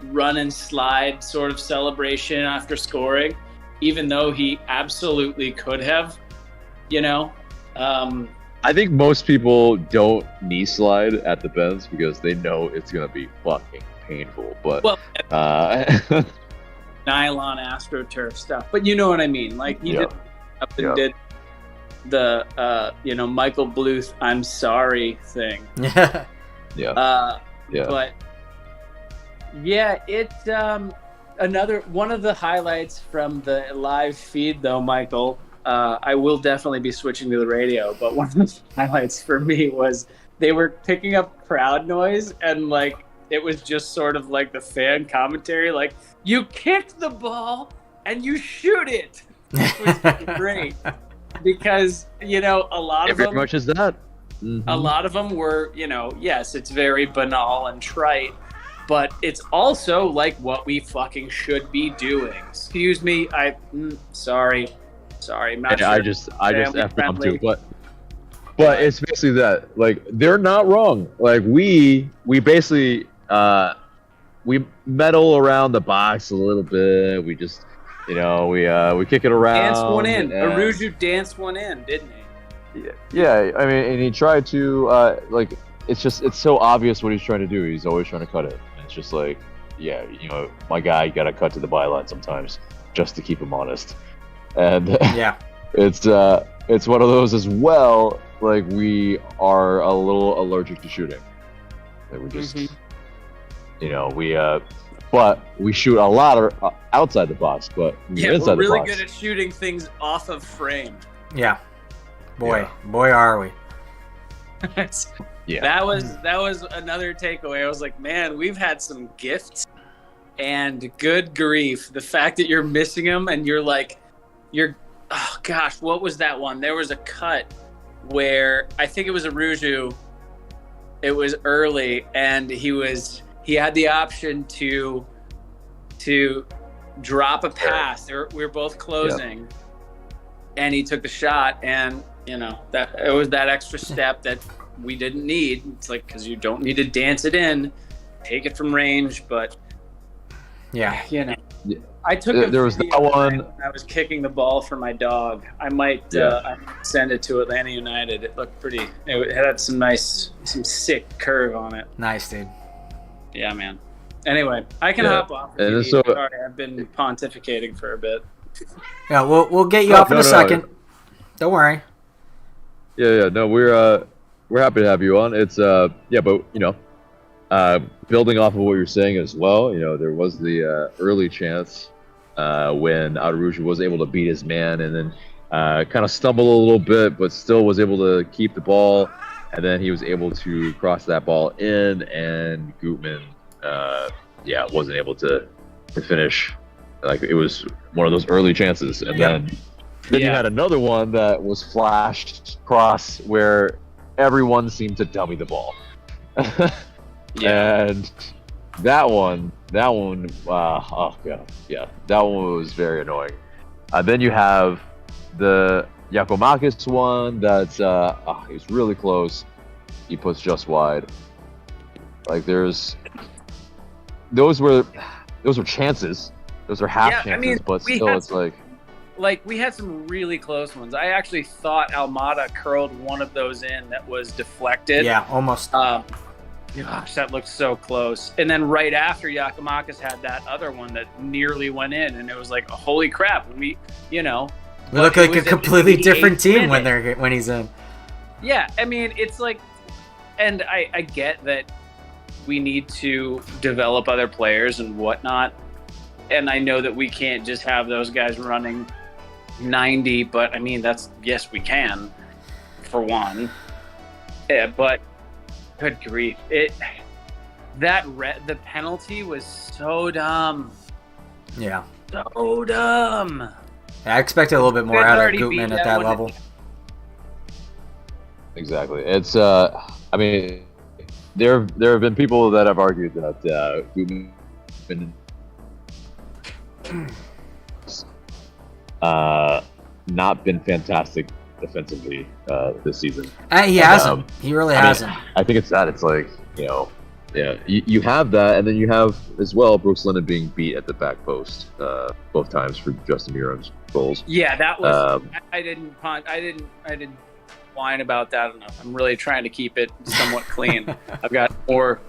run and slide sort of celebration after scoring, even though he absolutely could have, you know. I think most people don't knee slide at the Benz because they know it's gonna be fucking painful. But nylon AstroTurf stuff. But you know what I mean? Like he did up and did the Michael Bluth "I'm sorry" thing. Yeah. But yeah, it's another one of the highlights from the live feed, though, Michael. I will definitely be switching to the radio, but one of the highlights for me was they were picking up crowd noise, and like it was just sort of like the fan commentary, like you kick the ball and you shoot it, which was great because a lot of them. Very much is that. Mm-hmm. A lot of them were, yes, it's very banal and trite, but it's also like what we fucking should be doing. Excuse me, sorry, I'm not sure. I just F them too, but it's basically that, like, they're not wrong. Like we basically we meddle around the box a little bit. We just we kick it around. Danced one in. Aruju danced one in, didn't he? Yeah, I mean, and he tried to it's so obvious what he's trying to do. He's always trying to cut it. And it's just like, my guy got to cut to the byline sometimes just to keep him honest. And it's one of those as well. Like, we are a little allergic to shooting. Like, we just, but we shoot a lot of outside the box. But we're inside really the box, good at shooting things off of frame. Yeah. Boy, are we. That was another takeaway. I was like, man, we've had some gifts, and good grief, the fact that you're missing them, and oh gosh, what was that one? There was a cut where I think it was Aruju. It was early, and he had the option to drop a pass. We were both closing, and he took the shot, and that it was that extra step that we didn't need. It's like, because you don't need to dance it in, take it from range, but I took there was that one. I was kicking the ball for my dog. I might send it to Atlanta United. It looked pretty. It had some sick curve on it. Nice, dude. Yeah, man. Anyway, I can hop off. Sorry, I've been pontificating for a bit. Yeah, we'll get you off in a second. Don't worry. Yeah. No, we're happy to have you on. It's but building off of what you're saying as well. There was the early chance when Aruju was able to beat his man, and then kind of stumbled a little bit, but still was able to keep the ball, and then he was able to cross that ball in, and Gutman, wasn't able to finish. Like, it was one of those early chances, and then you had another one that was flashed across where everyone seemed to dummy the ball. And that one, oh god, that one was very annoying. Then you have the Yakomakis one that's he was really close. He puts just wide. Like, those were chances. Those are half chances, but still, it's like we had some really close ones. I actually thought Almada curled one of those in that was deflected. Yeah, almost. Gosh, that looked so close. And then right after, Yakomakis had that other one that nearly went in, and it was like, holy crap! We look like a completely different team when he's in. Yeah, I mean, it's like, and I get that we need to develop other players and whatnot. And I know that we can't just have those guys running 90, but I mean, yes, we can, for one. Yeah, but good grief. The penalty was so dumb. Yeah. So dumb. I expected a little bit more out of Gutman at that level. Exactly. It's I mean, there have been people that have argued that Gutman not been fantastic defensively this season. He hasn't. He really hasn't. I think it's that. It's like, yeah, you have that, and then you have as well Brooks Lennon being beat at the back post both times for Justin Muron's goals. Yeah, that was. I didn't whine about that enough. I'm really trying to keep it somewhat clean. I've got more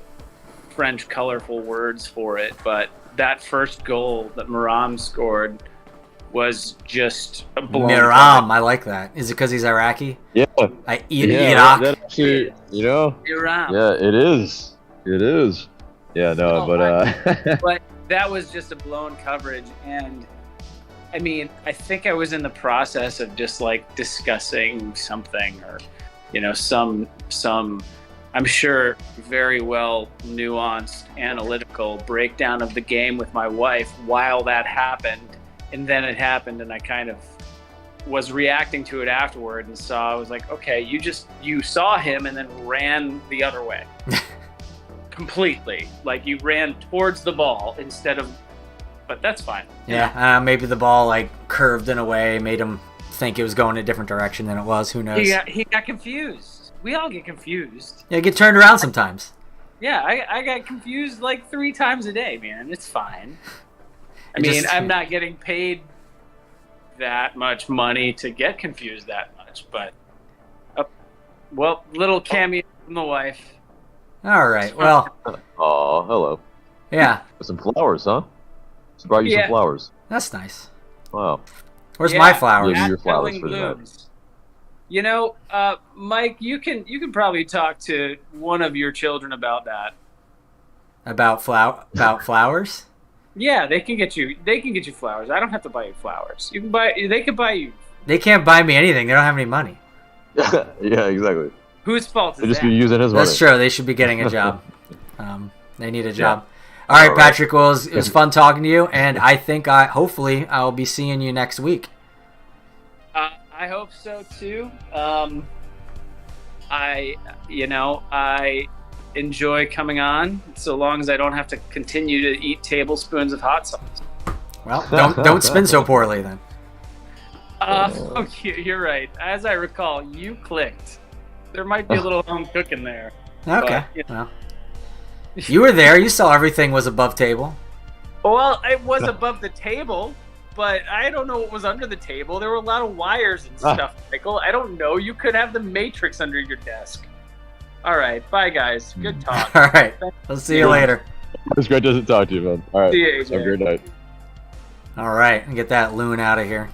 French colorful words for it, but that first goal that Muram scored was just a blown Miram, I like that. Is it because he's Iraqi? Yeah. Iraq. That actually, Miram. Yeah, it is. It is. Yeah, no, but that was just a blown coverage, and I mean, I think I was in the process of just like discussing something, or some I'm sure very well nuanced analytical breakdown of the game with my wife while that happened. And then it happened, and I kind of was reacting to it afterward, and I was like, okay, you saw him and then ran the other way. Completely. Like, you ran towards the ball instead of, but that's fine. Yeah, maybe the ball like curved in a way, made him think it was going a different direction than it was. Who knows? He got confused. We all get confused. Yeah, get turned around sometimes. Yeah, I got confused like 3 times a day, man. It's fine. I mean, I'm not getting paid that much money to get confused that much, but little cameo from the wife. All right, well. Oh, hello. Yeah. With some flowers, huh? She brought you some flowers. That's nice. Wow. Where's my flowers? Your flowers for that. Mike, you can probably talk to one of your children about that. About flowers? Yeah, they can get you flowers. I don't have to buy you flowers. They can buy you. They can't buy me anything. They don't have any money. Yeah, exactly. Whose fault is that? They just be using his money. That's true. They should be getting a job. They need a job. Yeah. All right, Patrick. Well, it was fun talking to you, and I think hopefully I'll be seeing you next week. I hope so too. I enjoy coming on so long as I don't have to continue to eat tablespoons of hot sauce. Well, don't spin so poorly then. Okay, you're right. As I recall, you clicked. There might be a little home cooking there. Okay. But, well, you were there. You saw everything was above table. Well, it was above the table, but I don't know what was under the table. There were a lot of wires and stuff, Michael. I don't know. You could have the Matrix under your desk. All right. Bye, guys. Good talk. All right. I'll see you later. It's great to talk to you, man. All right. See you, have a great night. All right. Get that loon out of here.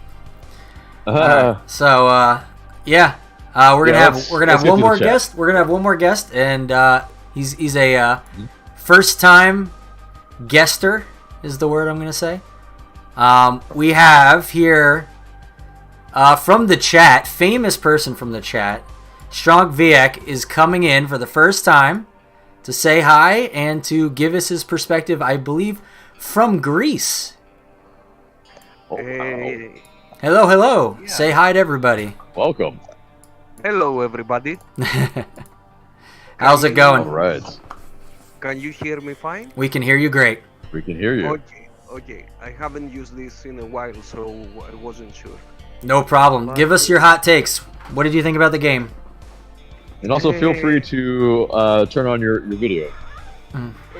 Right. So, yeah. We're gonna have one more guest. We're gonna have one more guest, and he's a first time guester is the word I'm gonna say. We have here from the chat, famous person from the chat, Strong Viek is coming in for the first time to say hi and to give us his perspective, I believe, from Greece. Hey. Hello. Yeah. Say hi to everybody. Welcome. Hello, everybody. How's it going? All right. Can you hear me fine? We can hear you great. We can hear you. Okay. I haven't used this in a while, so I wasn't sure. No problem. Give us your hot takes. What did you think about the game? And also feel free to turn on your video.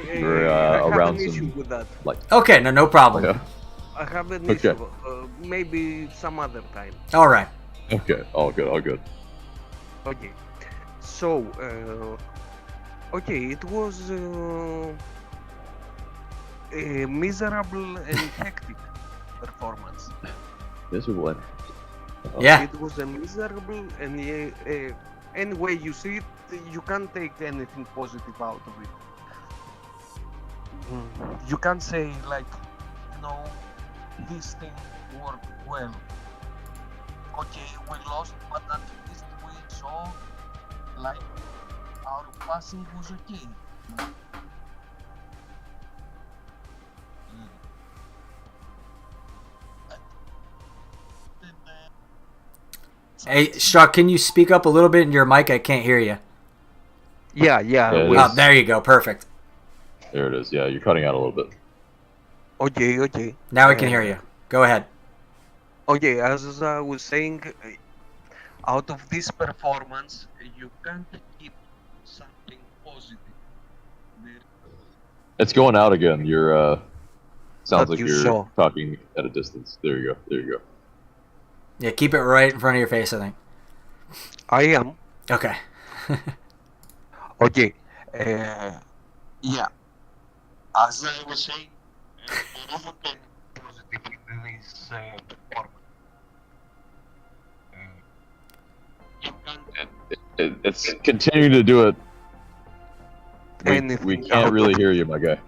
We're around an issue some with that. Okay, no problem. Okay. I have an issue. Maybe some other time. All right. Okay. All good. Okay. So, it was a miserable and hectic performance. Miserable. Yeah. It was a miserable and any way you see it, you can't take anything positive out of it. you can say like, this thing worked well. Okay, we lost, but at least we saw like our passing was okay. Hey, Struck, can you speak up a little bit into your mic? I can't hear you. Yeah. Yeah, There you go. Perfect. There it is. Yeah, you're cutting out a little bit. Okay. Now we can hear you. Go ahead. Okay, as I was saying, out of this performance, you can't keep something positive. It's going out again. You're sounds But like you you're saw. talking at a distance. There you go. Yeah, keep it right in front of your face, I think. I am. Okay. Okay. Yeah. As I was saying, there isn't any positive in this performance. You can't It's continuing to do it. We anything can't out really of- hear you, my guy.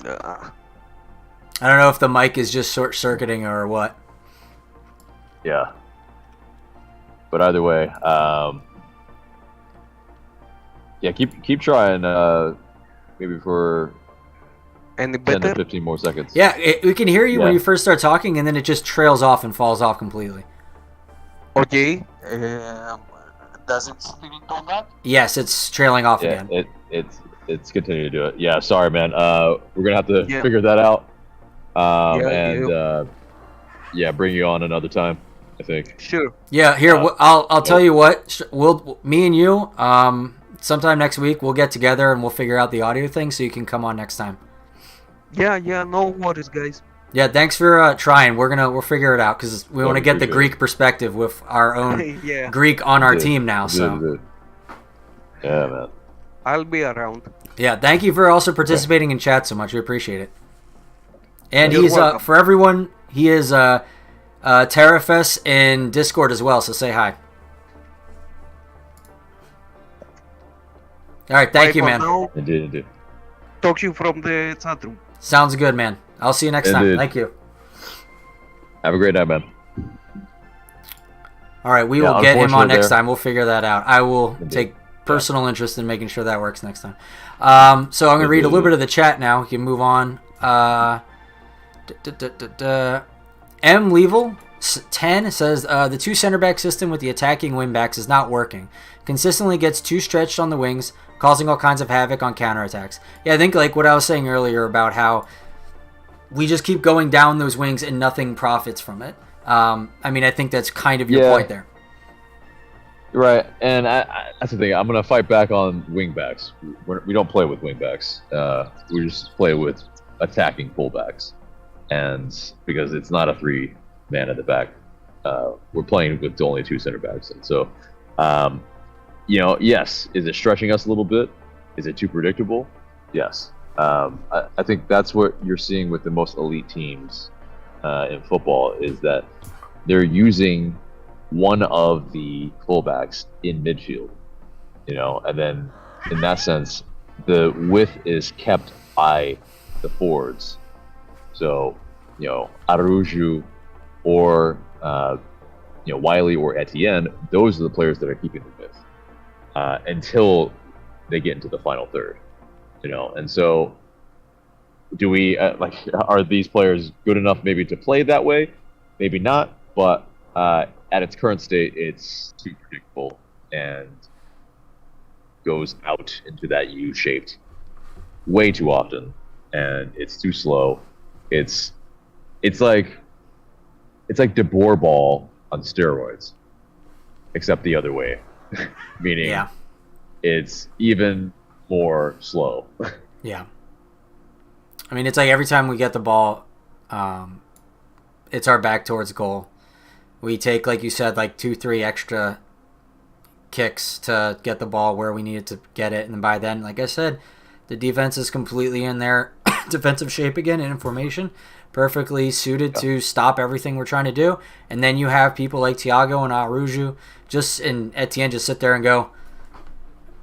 I don't know if the mic is just short-circuiting or what. Yeah. But either way, yeah, keep trying. Maybe for Any 10 to better? 15 more seconds. Yeah, we can hear you when Yeah. you first start talking, and then it just trails off and falls off completely. Okay. Does it still do that? Yes, it's trailing off Yeah, again. it's continuing to do it. Yeah, sorry, man. We're gonna have to Yeah. figure that out. Yeah, Yeah, bring you on another time, I think. Sure. Yeah, here I'll tell you what. Me and you, sometime next week we'll get together and we'll figure out the audio thing so you can come on next time. Yeah, no worries, guys. Yeah, thanks for trying. We'll figure it out because we want to we get the appreciate Greek perspective with our own Yeah, Greek on our Good. team now. So Good. Yeah, man. I'll be around. yeah, thank you for also participating in chat so much. We appreciate it. And You're he's welcome. for everyone. He is TerraFest in Discord as well. So say hi. All right, thank Bye you, for man. now. Indeed. Talk to you from the chat room. Sounds good, man. I'll see you next time. Indeed. Thank you. Have a great night, man. All right, we Yeah, will get him on unfortunately next there- time. We'll figure that out. I will Indeed. take personal interest in making sure that works next time. So I'm going to read a little bit of the chat now. We can move on. M. Level 10 says the two center back system with the attacking wing backs is not working. Consistently gets too stretched on the wings, causing all kinds of havoc on counterattacks. Yeah, I think like what I was saying earlier about how we just keep going down those wings and nothing profits from it. I mean, I think that's kind of your Yeah. point there. Right, and that's the thing. I'm gonna fight back on wingbacks. We don't play with wingbacks. We just play with attacking fullbacks, and because it's not a 3-man at the back, we're playing with only 2 center backs, and so, yes, is it stretching us a little bit? Is it too predictable? Yes. I think that's what you're seeing with the most elite teams in football is that they're using one of the fullbacks in midfield, and then in that sense, the width is kept by the forwards. So, Araújo or Wiley or Etienne, those are the players that are keeping the width until they get into the final third, and so. Do we are these players good enough maybe to play that way? Maybe not, but at its current state, it's too predictable and goes out into that U-shaped way too often, and it's too slow. It's like De Boer ball on steroids, except the other way, meaning Yeah. it's even more slow. Yeah. I mean, it's like every time we get the ball, it's our back towards goal. We take, like you said, like 2-3 extra kicks to get the ball where we needed to get it. And by then, like I said, the defense is completely in their defensive shape again and in formation, perfectly suited to stop everything we're trying to do. And then you have people like Thiago and Araújo and Etienne just sit there and go,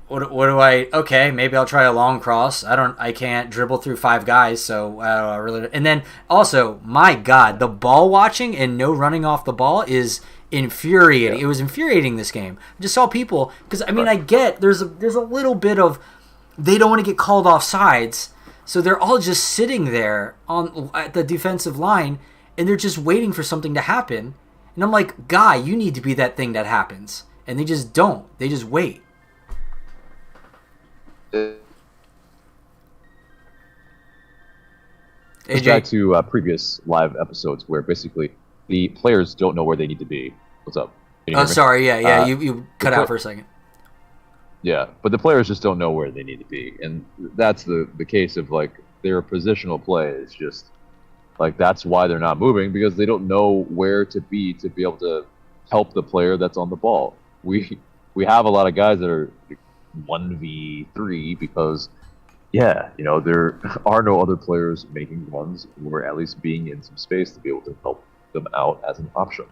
what do I? Okay, maybe I'll try a long cross. I can't dribble through 5 guys, so I really. And then also, my God, the ball watching and no running off the ball is infuriating. Yeah. It was infuriating this game. I just saw people because I mean I get there's a little bit of they don't want to get called off sides, so they're all just sitting there at the defensive line and they're just waiting for something to happen. And I'm like, guy, you need to be that thing that happens, and they just don't. They just wait. Goes back to previous live episodes where basically the players don't know where they need to be. What's up? Can you hear me? Sorry, yeah, you cut out for a second. Yeah, but the players just don't know where they need to be, and that's the case of like their positional play is just like that's why they're not moving because they don't know where to be able to help the player that's on the ball. We have a lot of guys that are 1v3 because there are no other players making runs or at least being in some space to be able to help them out as an option.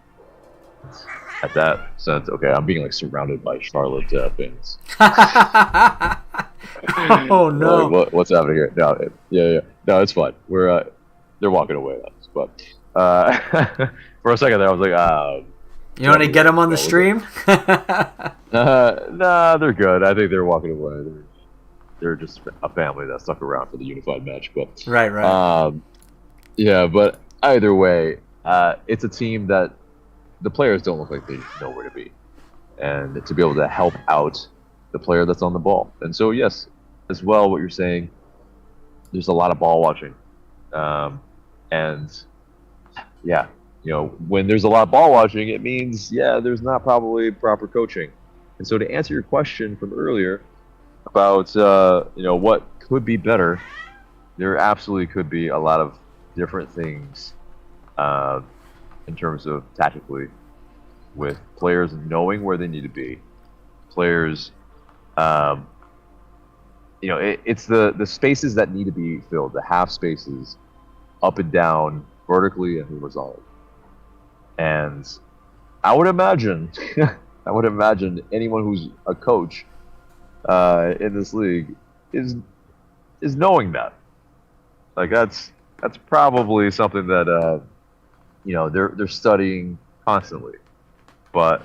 At that sense, okay, I'm being like surrounded by Charlotte fans. Oh no! Like, what's happening here? No, no, it's fine. They're walking away. But for a second there, I was like, you want to get them on the stream? Nah, they're good. I think they're walking away. They're just a family that stuck around for the unified match. But right. Yeah, but either way, it's a team that the players don't look like they know where to be, and to be able to help out the player that's on the ball. And so, yes, as well, what you're saying, there's a lot of ball watching, and yeah, when there's a lot of ball watching, it means there's not probably proper coaching. And so, to answer your question from earlier about what could be better, there absolutely could be a lot of different things. In terms of tactically, with players knowing where they need to be, players, it's the spaces that need to be filled, the half spaces, up and down, vertically and horizontally. And I would imagine anyone who's a coach in this league is knowing that. Like that's probably something that. They're studying constantly, but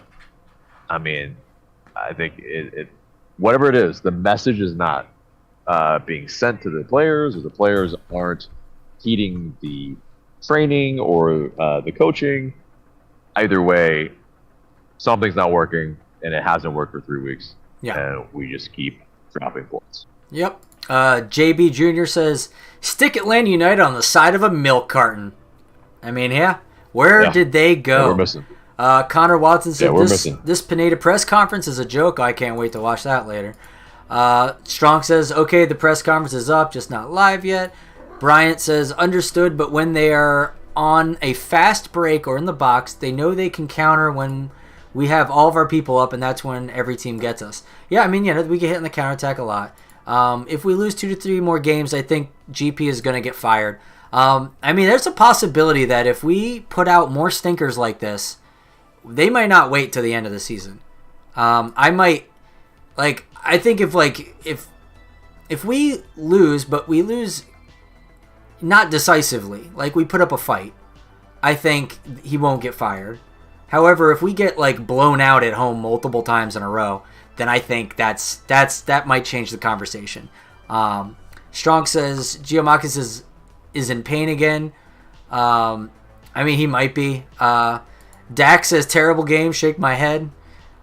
I mean, I think it whatever it is, the message is not being sent to the players, or the players aren't heeding the training or the coaching. Either way, something's not working, and it hasn't worked for 3 weeks. Yeah, and we just keep dropping points. Yep. JB Jr. says, "Stick Atlanta United on the side of a milk carton." I mean, yeah. Where did they go? Yeah, we're missing. Connor Watson said, missing. This Pineda press conference is a joke. I can't wait to watch that later. Strong says, okay, the press conference is up, just not live yet. Bryant says, understood, but when they are on a fast break or in the box, they know they can counter when we have all of our people up, and that's when every team gets us. Yeah, I mean, we get hit in the counterattack a lot. If we lose 2 to 3 more games, I think GP is going to get fired. I mean, there's a possibility that if we put out more stinkers like this, they might not wait till the end of the season. I think if we lose, but we lose not decisively, like we put up a fight, I think he won't get fired. However, if we get blown out at home multiple times in a row, then I think that might change the conversation. Strong says Giamakis is in pain again. I mean, he might be. Dak says, terrible game, shake my head.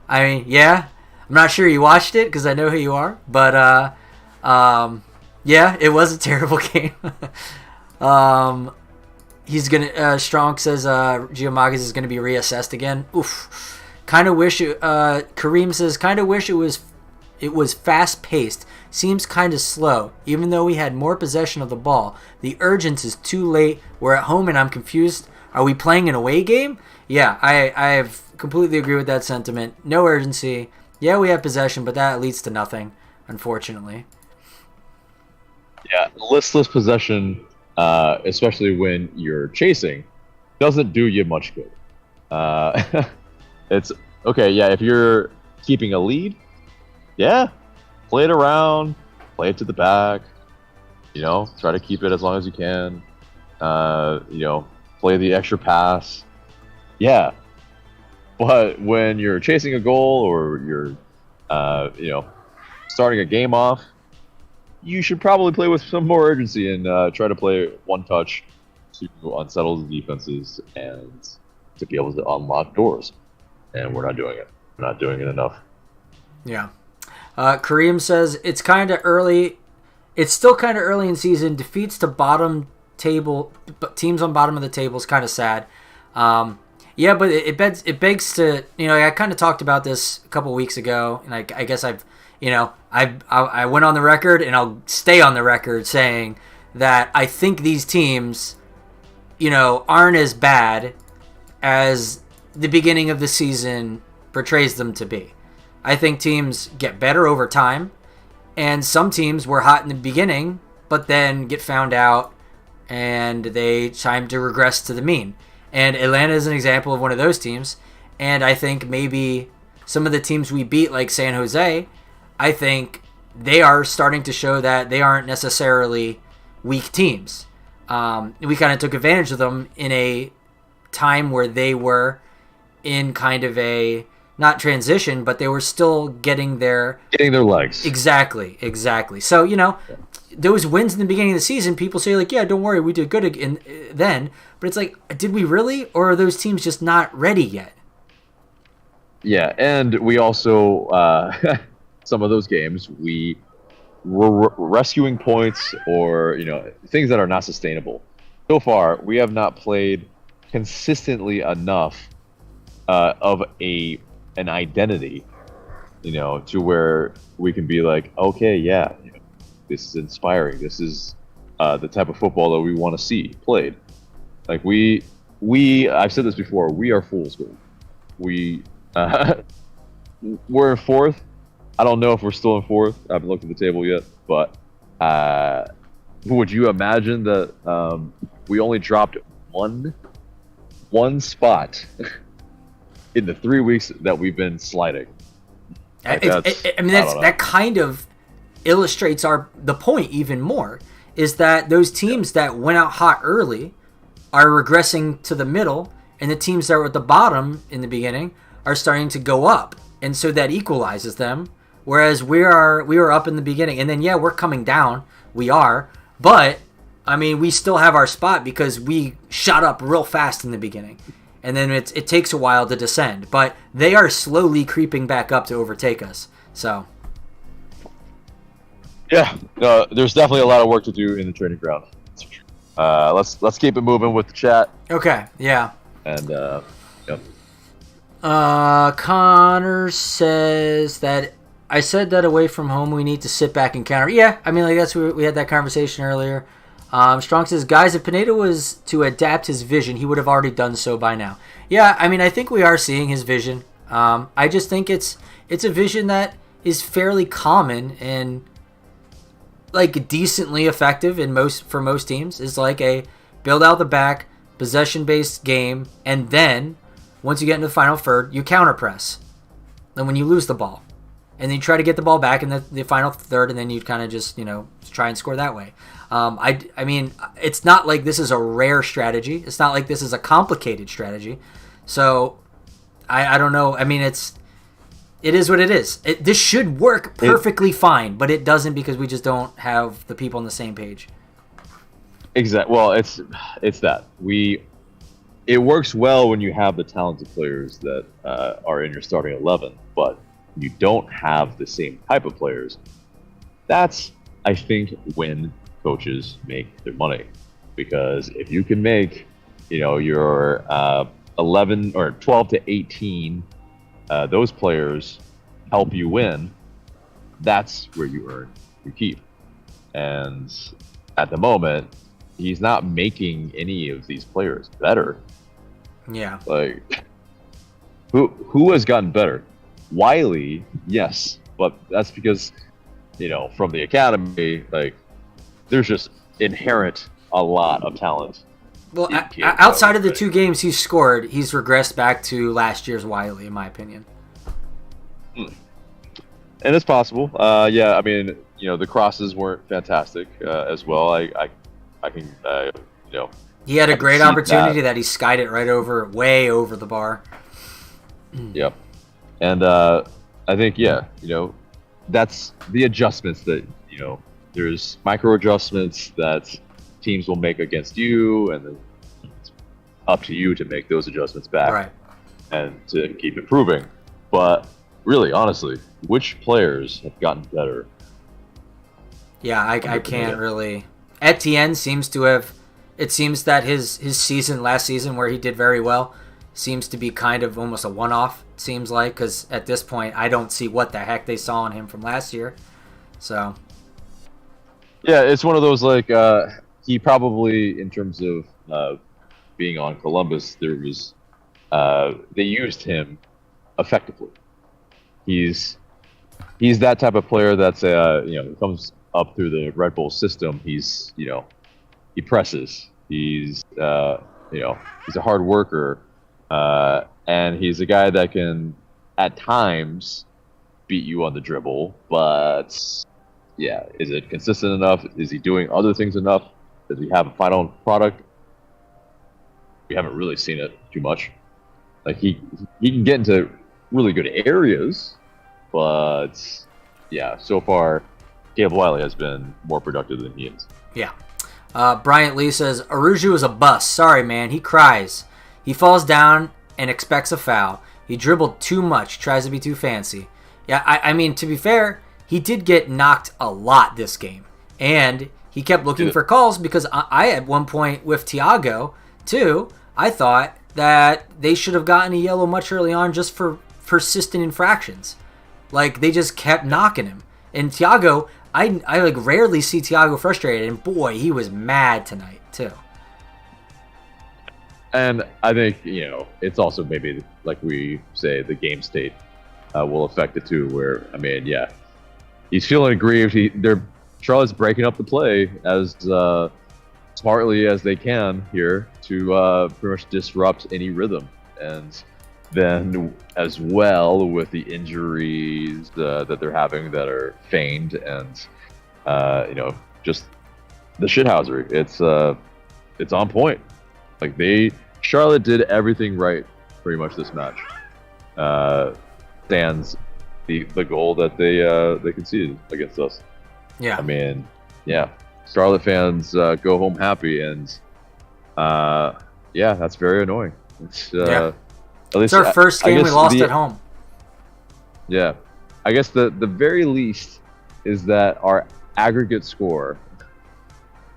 I mean, yeah. I'm not sure you watched it because I know who you are. But, yeah, it was a terrible game. Strong says Giamakis is going to be reassessed again. Oof. Kareem says, kind of wish it was fast-paced. Seems kind of slow, even though we had more possession of the ball. The urgency is too late. We're at home and I'm confused. Are we playing an away game? Yeah, I completely agree with that sentiment. No urgency. Yeah, we have possession, but that leads to nothing, unfortunately. Yeah, listless possession, especially when you're chasing, doesn't do you much good. It's okay, yeah, if you're keeping a lead, yeah, play it around, play it to the back. Try to keep it as long as you can. Play the extra pass. Yeah, but when you're chasing a goal or you're, starting a game off, you should probably play with some more urgency and try to play one touch to unsettle the defenses and to be able to unlock doors. And we're not doing it. We're not doing it enough. Yeah. Kareem says it's kind of early. It's still kind of early in season. Defeats to bottom table teams on bottom of the table is kind of sad. Yeah, but it begs to, I kind of talked about this a couple weeks ago, and I guess I went on the record, and I'll stay on the record saying that I think these teams, aren't as bad as the beginning of the season portrays them to be. I think teams get better over time, and some teams were hot in the beginning, but then get found out, and they time to regress to the mean. And Atlanta is an example of one of those teams, and I think maybe some of the teams we beat, like San Jose, I think they are starting to show that they aren't necessarily weak teams. We kind of took advantage of them in a time where they were in kind of a, not transition, but they were still getting their legs. Exactly. So, those wins in the beginning of the season, people say, like, yeah, don't worry, we did good then. But it's like, did we really? Or are those teams just not ready yet? Yeah, and we also, some of those games, we were rescuing points or, things that are not sustainable. So far, we have not played consistently enough of an identity, to where we can be like, okay, yeah, this is inspiring. This is the type of football that we want to see played. Like I've said this before, we are fool's gold. We're in fourth. I don't know if we're still in fourth. I haven't looked at the table yet, but would you imagine that we only dropped one spot in the 3 weeks that we've been sliding? That kind of illustrates the point even more, is that those teams that went out hot early are regressing to the middle, and the teams that were at the bottom in the beginning are starting to go up, and so that equalizes them. Whereas we were up in the beginning, and then we're coming down. We are, but we still have our spot because we shot up real fast in the beginning, and then it takes a while to descend. But they are slowly creeping back up to overtake us. So. Yeah, there's definitely a lot of work to do in the training ground. Let's keep it moving with the chat. Okay, yeah. And Connor says that I said that away from home we need to sit back and counter. Yeah, that's we had that conversation earlier. Strong says, guys, if Pineda was to adapt his vision, he would have already done so by now. Yeah, I think we are seeing his vision. I just think it's a vision that is fairly common and like decently effective for most teams. Is like a build out the back, possession based game, and then once you get into the final third, you counter press. Then when you lose the ball, and then you try to get the ball back in the final third, and then you kind of just try and score that way. It's not like this is a rare strategy. It's not like this is a complicated strategy. So I don't know. It is what it is. This should work perfectly fine, but it doesn't because we just don't have the people on the same page. Exactly. Well, it's that it works well when you have the talented players that are in your starting 11, but you don't have the same type of players. That's, I think, when coaches make their money, because if you can make your 11 or 12 to 18 those players help you win, that's where you earn your keep. And at the moment, he's not making any of these players better. Yeah. Like, who has gotten better? Wiley, yes, but that's because from the academy, like, there's just inherent a lot of talent. Well, outside of the 2 games he's scored, he's regressed back to last year's Wiley, in my opinion. And it's possible. Yeah, I mean, the crosses weren't fantastic as well. I can, He had a I can great see opportunity that he skied it right over, way over the bar. Yep. And I think, that's the adjustments that, there's micro adjustments that teams will make against you, and then it's up to you to make those adjustments back Right. and to keep improving. But really, honestly, which players have gotten better? Yeah, I can't really. Etienne seems to have. It seems that his season last season, where he did very well, seems to be kind of almost a one-off. It seems like, because at this point, I don't see what the heck they saw in him from last year. So. Yeah, it's one of those he probably, in terms of being on Columbus, there was they used him effectively. He's that type of player that's comes up through the Red Bull system. He's he presses. He's he's a hard worker, and he's a guy that can at times beat you on the dribble. But yeah, is it consistent enough? Is he doing other things enough? Does he have a final product? We haven't really seen it too much. Like he can get into really good areas, but yeah, so far, Caleb Wiley has been more productive than he is. Yeah. Bryant Lee says, Aruju is a bust. Sorry, man. He cries. He falls down and expects a foul. He dribbled too much, tries to be too fancy. Yeah, I mean, to be fair, he did get knocked a lot this game. And he kept looking for calls because I at one point with Thiago, too, I thought that they should have gotten a yellow much early on just for persistent infractions. Like, they just kept knocking him. And Thiago, I rarely see Thiago frustrated, and boy, he was mad tonight, too. And I think, it's also maybe, like we say, the game state will affect it too, where, I mean, yeah, he's feeling aggrieved. Charlotte's breaking up the play as smartly as they can here to pretty much disrupt any rhythm. And then as well with the injuries that they're having that are feigned and, just the shithousery. It's on point. Like Charlotte did everything right pretty much this match. Stands the goal that they conceded against us. Yeah. I mean, yeah. Charlotte fans go home happy, and that's very annoying. It's at least it's our first game we lost at home. Yeah. I guess the very least is that our aggregate score,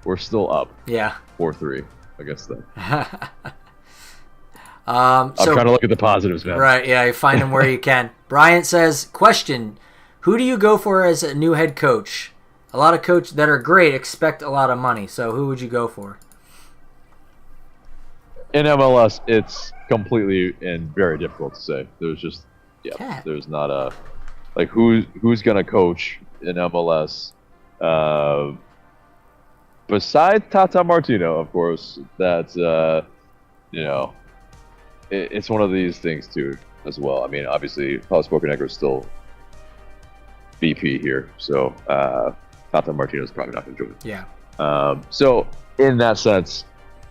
we're still up. Yeah. 4-3 against them. I'm trying to look at the positives, man. Right, yeah, you find them where you can. Bryant says, question, who do you go for as a new head coach? A lot of coaches that are great expect a lot of money, so who would you go for? In MLS, it's completely and very difficult to say. There's just, there's not a, like, who's going to coach in MLS besides Tata Martino, of course. That's, it's one of these things, too, as well. I mean, obviously, Paulo Bocanegra is still VP here, so Tata Martino is probably not going to join. Yeah. So, in that sense,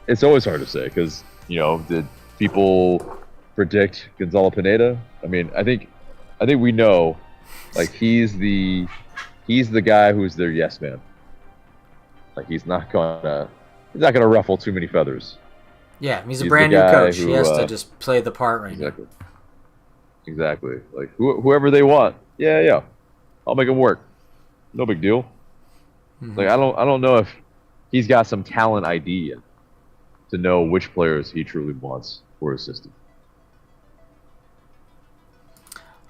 it's always hard to say because, did people predict Gonzalo Pineda? I mean, I think we know, like, he's the guy who's their yes man. Like, he's not gonna ruffle too many feathers. Yeah, he's a brand new coach. He has to just play the part right now. Exactly. Like, whoever they want. Yeah. I'll make him work. No big deal. Mm-hmm. Like, I don't know if he's got some talent ID yet to know which players he truly wants for his system.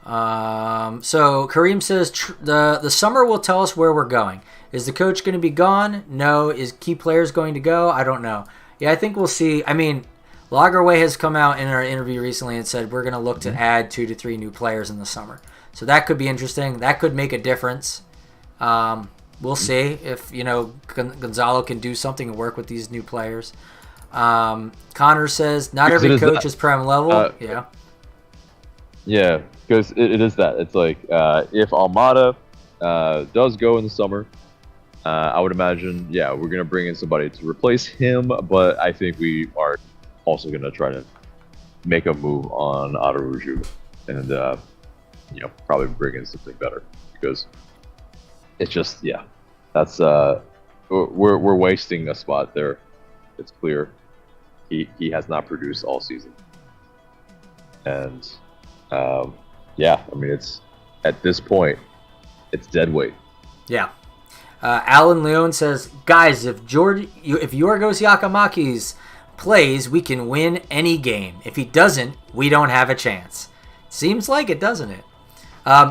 So Kareem says the summer will tell us where we're going. Is the coach going to be gone? No. Is key players going to go? I don't know. Yeah, I think we'll see. I mean, Lagerwey has come out in our interview recently and said we're going to look to add 2 to 3 new players in the summer. So that could be interesting. That could make a difference. We'll see if, Gonzalo can do something and work with these new players. Connor says not every coach is prem level. Yeah. Yeah, because it is that. It's like if Almada does go in the summer, I would imagine, yeah, we're gonna bring in somebody to replace him. But I think we are also gonna try to make a move on Aruju and probably bring in something better, because it's just, yeah, that's we're wasting a spot there. It's clear he has not produced all season, and yeah, I mean, it's at this point it's dead weight. Yeah. Alan Leone says, guys, if Yorgos Yakamakis plays, we can win any game. If he doesn't, we don't have a chance. Seems like it, doesn't it?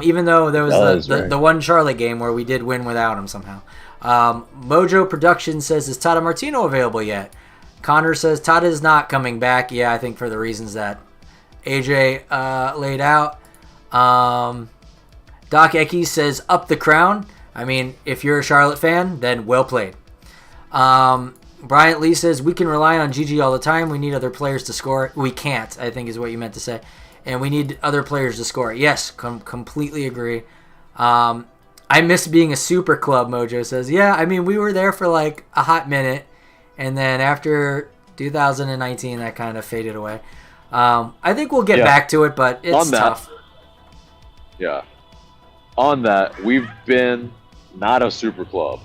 Even though there was the one Charlotte game where we did win without him somehow. Mojo Production says, is Tata Martino available yet? Connor says, Tata is not coming back. Yeah, I think for the reasons that AJ laid out. Doc Ecke says, up the crown. I mean, if you're a Charlotte fan, then well played. Bryant Lee says, we can rely on Gigi all the time. We need other players to score. We can't, I think is what you meant to say. And we need other players to score. Yes, completely agree. I miss being a super club, Mojo says. Yeah, I mean, we were there for like a hot minute. And then after 2019, that kind of faded away. I think we'll get back to it, but it's tough. Yeah. On that, we've been not a super club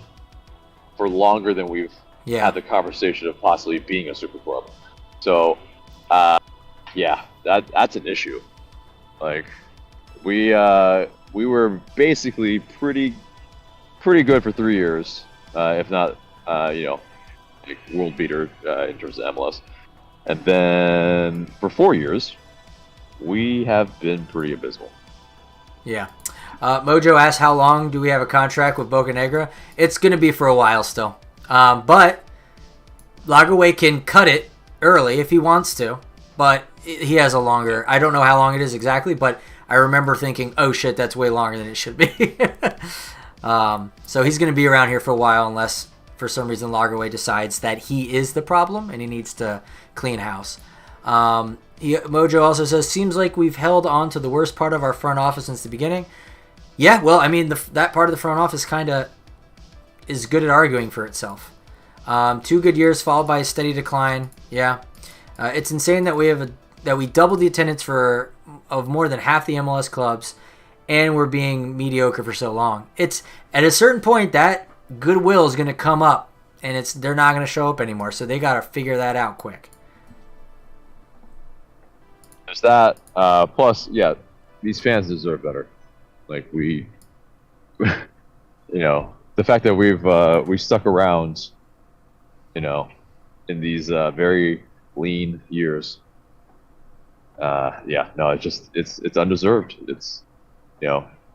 for longer than we've had the conversation of possibly being a super club. So, yeah, that's an issue. Like, we were basically pretty good for 3 years, if not, like world beater in terms of MLS. And then for 4 years, we have been pretty abysmal. Yeah. Mojo asks, how long do we have a contract with Bocanegra? It's going to be for a while still. But Lagerwey can cut it early if he wants to. But he has a longer... I don't know how long it is exactly, but I remember thinking, oh shit, that's way longer than it should be. So he's going to be around here for a while unless for some reason Lagerwey decides that he is the problem and he needs to clean house. Mojo also says, seems like we've held on to the worst part of our front office since the beginning. Yeah, well, I mean, that part of the front office kind of is good at arguing for itself. 2 good years followed by a steady decline. Yeah, it's insane that we doubled the attendance of more than half the MLS clubs, and we're being mediocre for so long. It's at a certain point that goodwill is going to come up, and they're not going to show up anymore. So they got to figure that out quick. There's that. Plus, yeah, these fans deserve better. Like we, the fact that we've stuck around, in these very lean years. Yeah, no, it's undeserved. It's,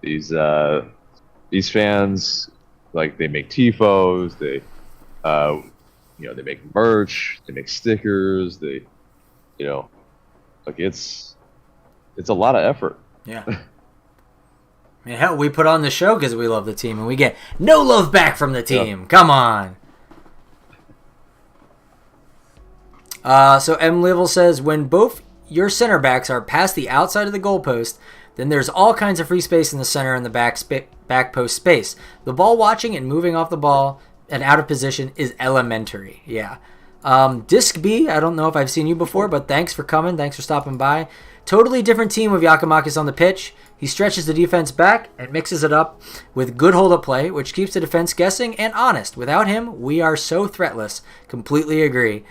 these fans, like, they make tifos, they make merch, they make stickers, they, like, it's a lot of effort. Yeah. I mean, hell, we put on the show because we love the team, and we get no love back from the team. Yeah. Come on. So M. Livel says, when both your center backs are past the outside of the goalpost, then there's all kinds of free space in the center and the back post space. The ball watching and moving off the ball and out of position is elementary. Yeah. Disc B, I don't know if I've seen you before, but thanks for coming. Thanks for stopping by. Totally different team with Giakoumakis on the pitch. He stretches the defense back and mixes it up with good hold-up play, which keeps the defense guessing and honest. Without him, we are so threatless. Completely agree.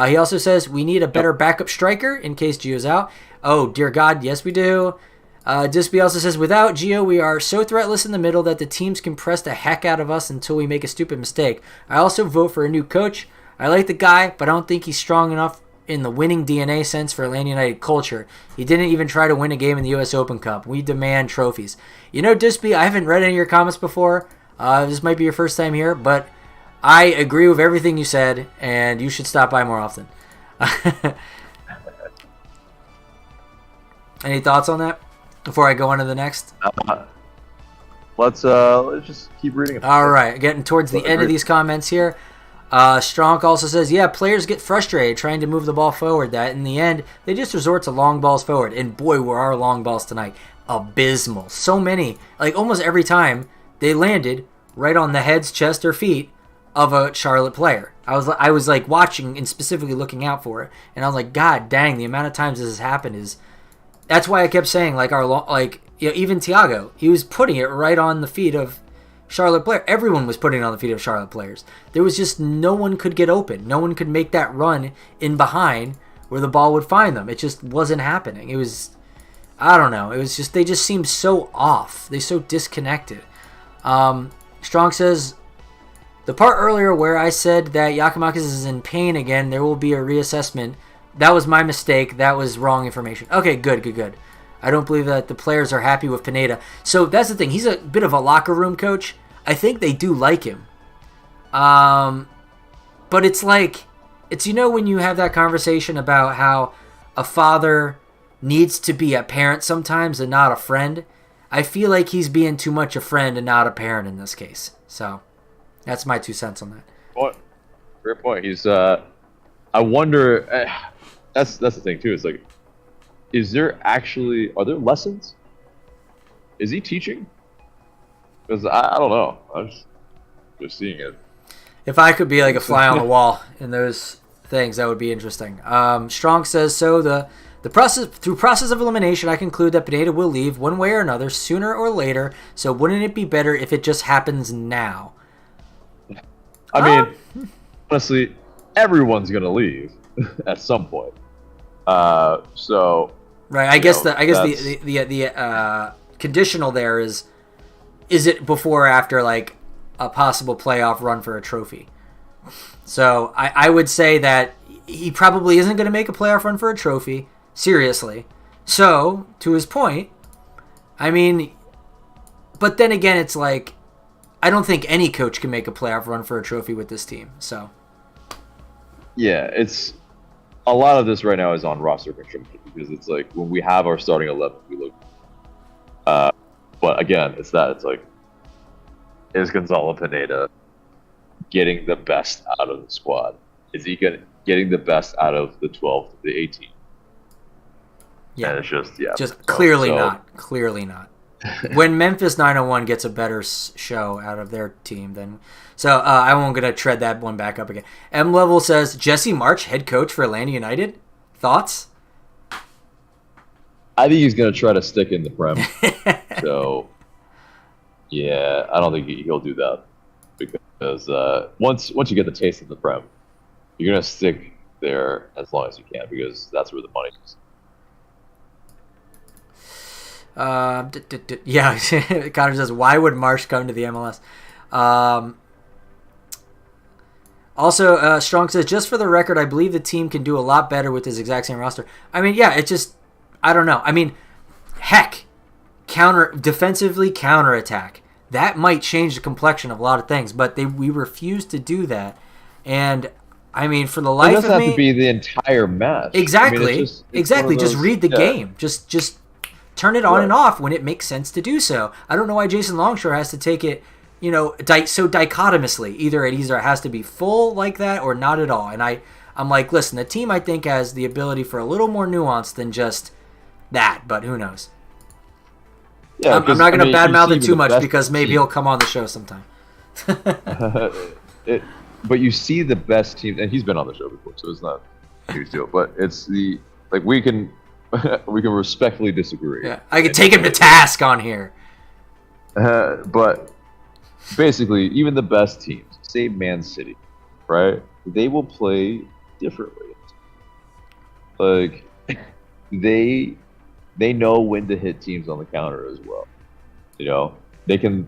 He also says we need a better backup striker in case Gio's out. Oh, dear God, yes we do. Disby also says, without Gio, we are so threatless in the middle that the teams can press the heck out of us until we make a stupid mistake. I also vote for a new coach. I like the guy, but I don't think he's strong enough in the winning DNA sense for Atlanta United culture. He didn't even try to win a game in the U.S. Open Cup. We demand trophies. Disby, I haven't read any of your comments before. This might be your first time here, but I agree with everything you said, and you should stop by more often. Any thoughts on that before I go on to the next? Let's just keep reading it. All right, getting towards the end of these comments here. Strong also says, yeah, players get frustrated trying to move the ball forward. That in the end, they just resort to long balls forward. And boy, were our long balls tonight abysmal. So many, like almost every time they landed right on the heads, chest, or feet of a Charlotte player. I was like watching and specifically looking out for it, and I was like, God dang, the amount of times this has happened is. That's why I kept saying even Thiago, he was putting it right on the feet of Charlotte player. Everyone was putting it on the feet of Charlotte players. There was just no one could get open. No one could make that run in behind where the ball would find them. It just wasn't happening. It was, I don't know. It was just, they just seemed so off. They so disconnected. Strong says, the part earlier where I said that Giakoumakis is in pain again, there will be a reassessment. That was my mistake. That was wrong information. Okay, good. I don't believe that the players are happy with Pineda. So that's the thing. He's a bit of a locker room coach. I think they do like him. But it's like, it's, when you have that conversation about how a father needs to be a parent sometimes and not a friend. I feel like he's being too much a friend and not a parent in this case. So that's my 2 cents on that. Great point. He's, I wonder, that's the thing too. It's like, are there lessons? Is he teaching? Because I don't know. I'm just seeing it. If I could be like a fly on the wall in those things, that would be interesting. Strong says, so the process of elimination, I conclude that Pineda will leave one way or another, sooner or later. So wouldn't it be better if it just happens now? I mean, honestly, everyone's gonna leave at some point. So right. I guess the conditional there is it before or after like a possible playoff run for a trophy? So I would say that he probably isn't going to make a playoff run for a trophy. Seriously. So, to his point, I mean, but then again, it's like, I don't think any coach can make a playoff run for a trophy with this team. So, yeah, it's a lot of this right now is on roster construction because it's like when we have our starting 11, we look. But again, it's like, is Gonzalo Pineda getting the best out of the squad? Is he getting the best out of the 12 to the 18? Yeah, and it's just clearly not. Clearly not. When Memphis 901 gets a better show out of their team, then I won't gonna tread that one back up again. M Level says Jesse March, head coach for Atlanta United. Thoughts? I think he's gonna try to stick in the Prem. So, yeah, I don't think he'll do that because once you get the taste of the Prem, you're gonna stick there as long as you can because that's where the money is. Yeah, Connor says, why would Marsh come to the MLS? Also, Strong says, just for the record, I believe the team can do a lot better with this exact same roster. I mean, yeah, it's just, I don't know. I mean, heck, defensively counterattack. That might change the complexion of a lot of things, but we refuse to do that. And I mean, for the life of me, it doesn't have to be the entire match. Exactly, I mean, exactly. Just read the game. Just turn it on and off when it makes sense to do so. I don't know why Jason Longshore has to take it, so dichotomously. Either it has to be full like that or not at all. And I'm like, listen, the team I think has the ability for a little more nuance than just that, but who knows? Yeah, I'm not going to badmouth it too much because maybe he'll come on the show sometime. But you see the best team, and he's been on the show before, so it's not a huge deal. But it's we can respectfully disagree. Yeah, I could take him to task on here. But basically, even the best teams, say Man City, right? They will play differently. Like they know when to hit teams on the counter as well. They can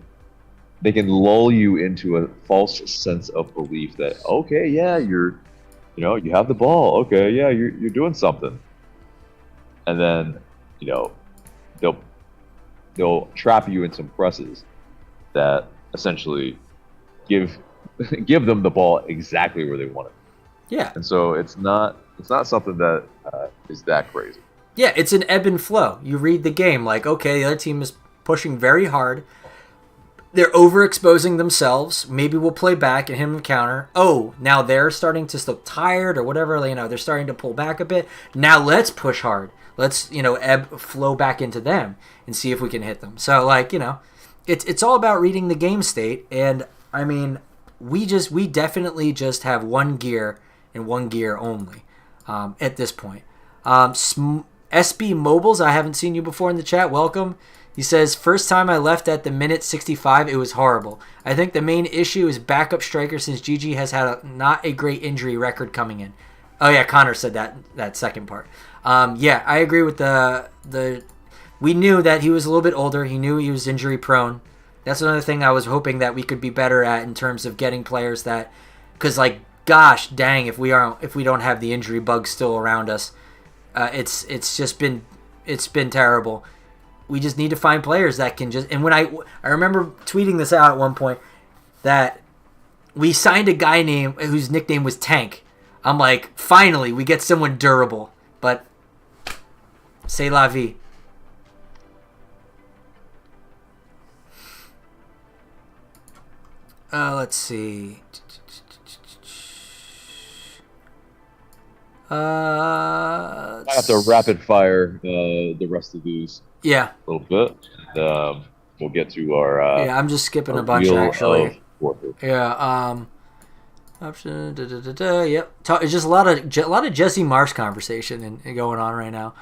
lull you into a false sense of belief that okay, yeah, you have the ball. Okay, yeah, you're doing something. And then, they'll trap you in some presses that essentially give them the ball exactly where they want it. Yeah. And so it's not something that is that crazy. Yeah, it's an ebb and flow. You read the game like, okay, the other team is pushing very hard. they're overexposing themselves. Maybe we'll play back and hit them counter. Oh, now they're starting to look tired or whatever. They're starting to pull back a bit. Now let's push hard. Let's, flow back into them and see if we can hit them. So, it's all about reading the game state. And, I mean, we definitely just have one gear and one gear only at this point. SB Mobiles, I haven't seen you before in the chat. Welcome. He says, first time I left at the minute 65, it was horrible. I think the main issue is backup striker since GG has had not a great injury record coming in. Oh, yeah, Connor said that second part. Yeah, I agree with the. We knew that he was a little bit older. He knew he was injury prone. That's another thing I was hoping that we could be better at in terms of getting players that. Because, gosh dang, if we don't have the injury bug still around us, it's been terrible. We just need to find players that can just... And when I remember tweeting this out at one point, that we signed a guy whose nickname was Tank. I'm like, finally, we get someone durable. But, c'est la vie. Let's see. I have to rapid fire the rest of these. Yeah. A little bit. And, we'll get to our. I'm just skipping a bunch actually. Yeah. Option. Yep. It's just a lot of Jesse Marsh conversation and going on right now.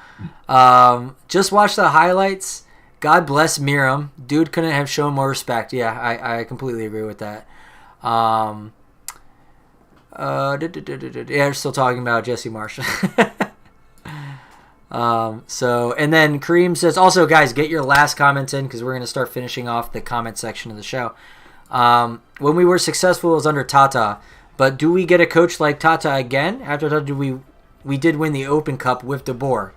Just watch the highlights. God bless Miram. Dude couldn't have shown more respect. Yeah, I completely agree with that. Yeah, we're still talking about Jesse Marsh. And then Kareem says, also, guys, get your last comments in because we're going to start finishing off the comment section of the show. When we were successful, it was under Tata. But do we get a coach like Tata again? After Tata, we did win the Open Cup with De Boer.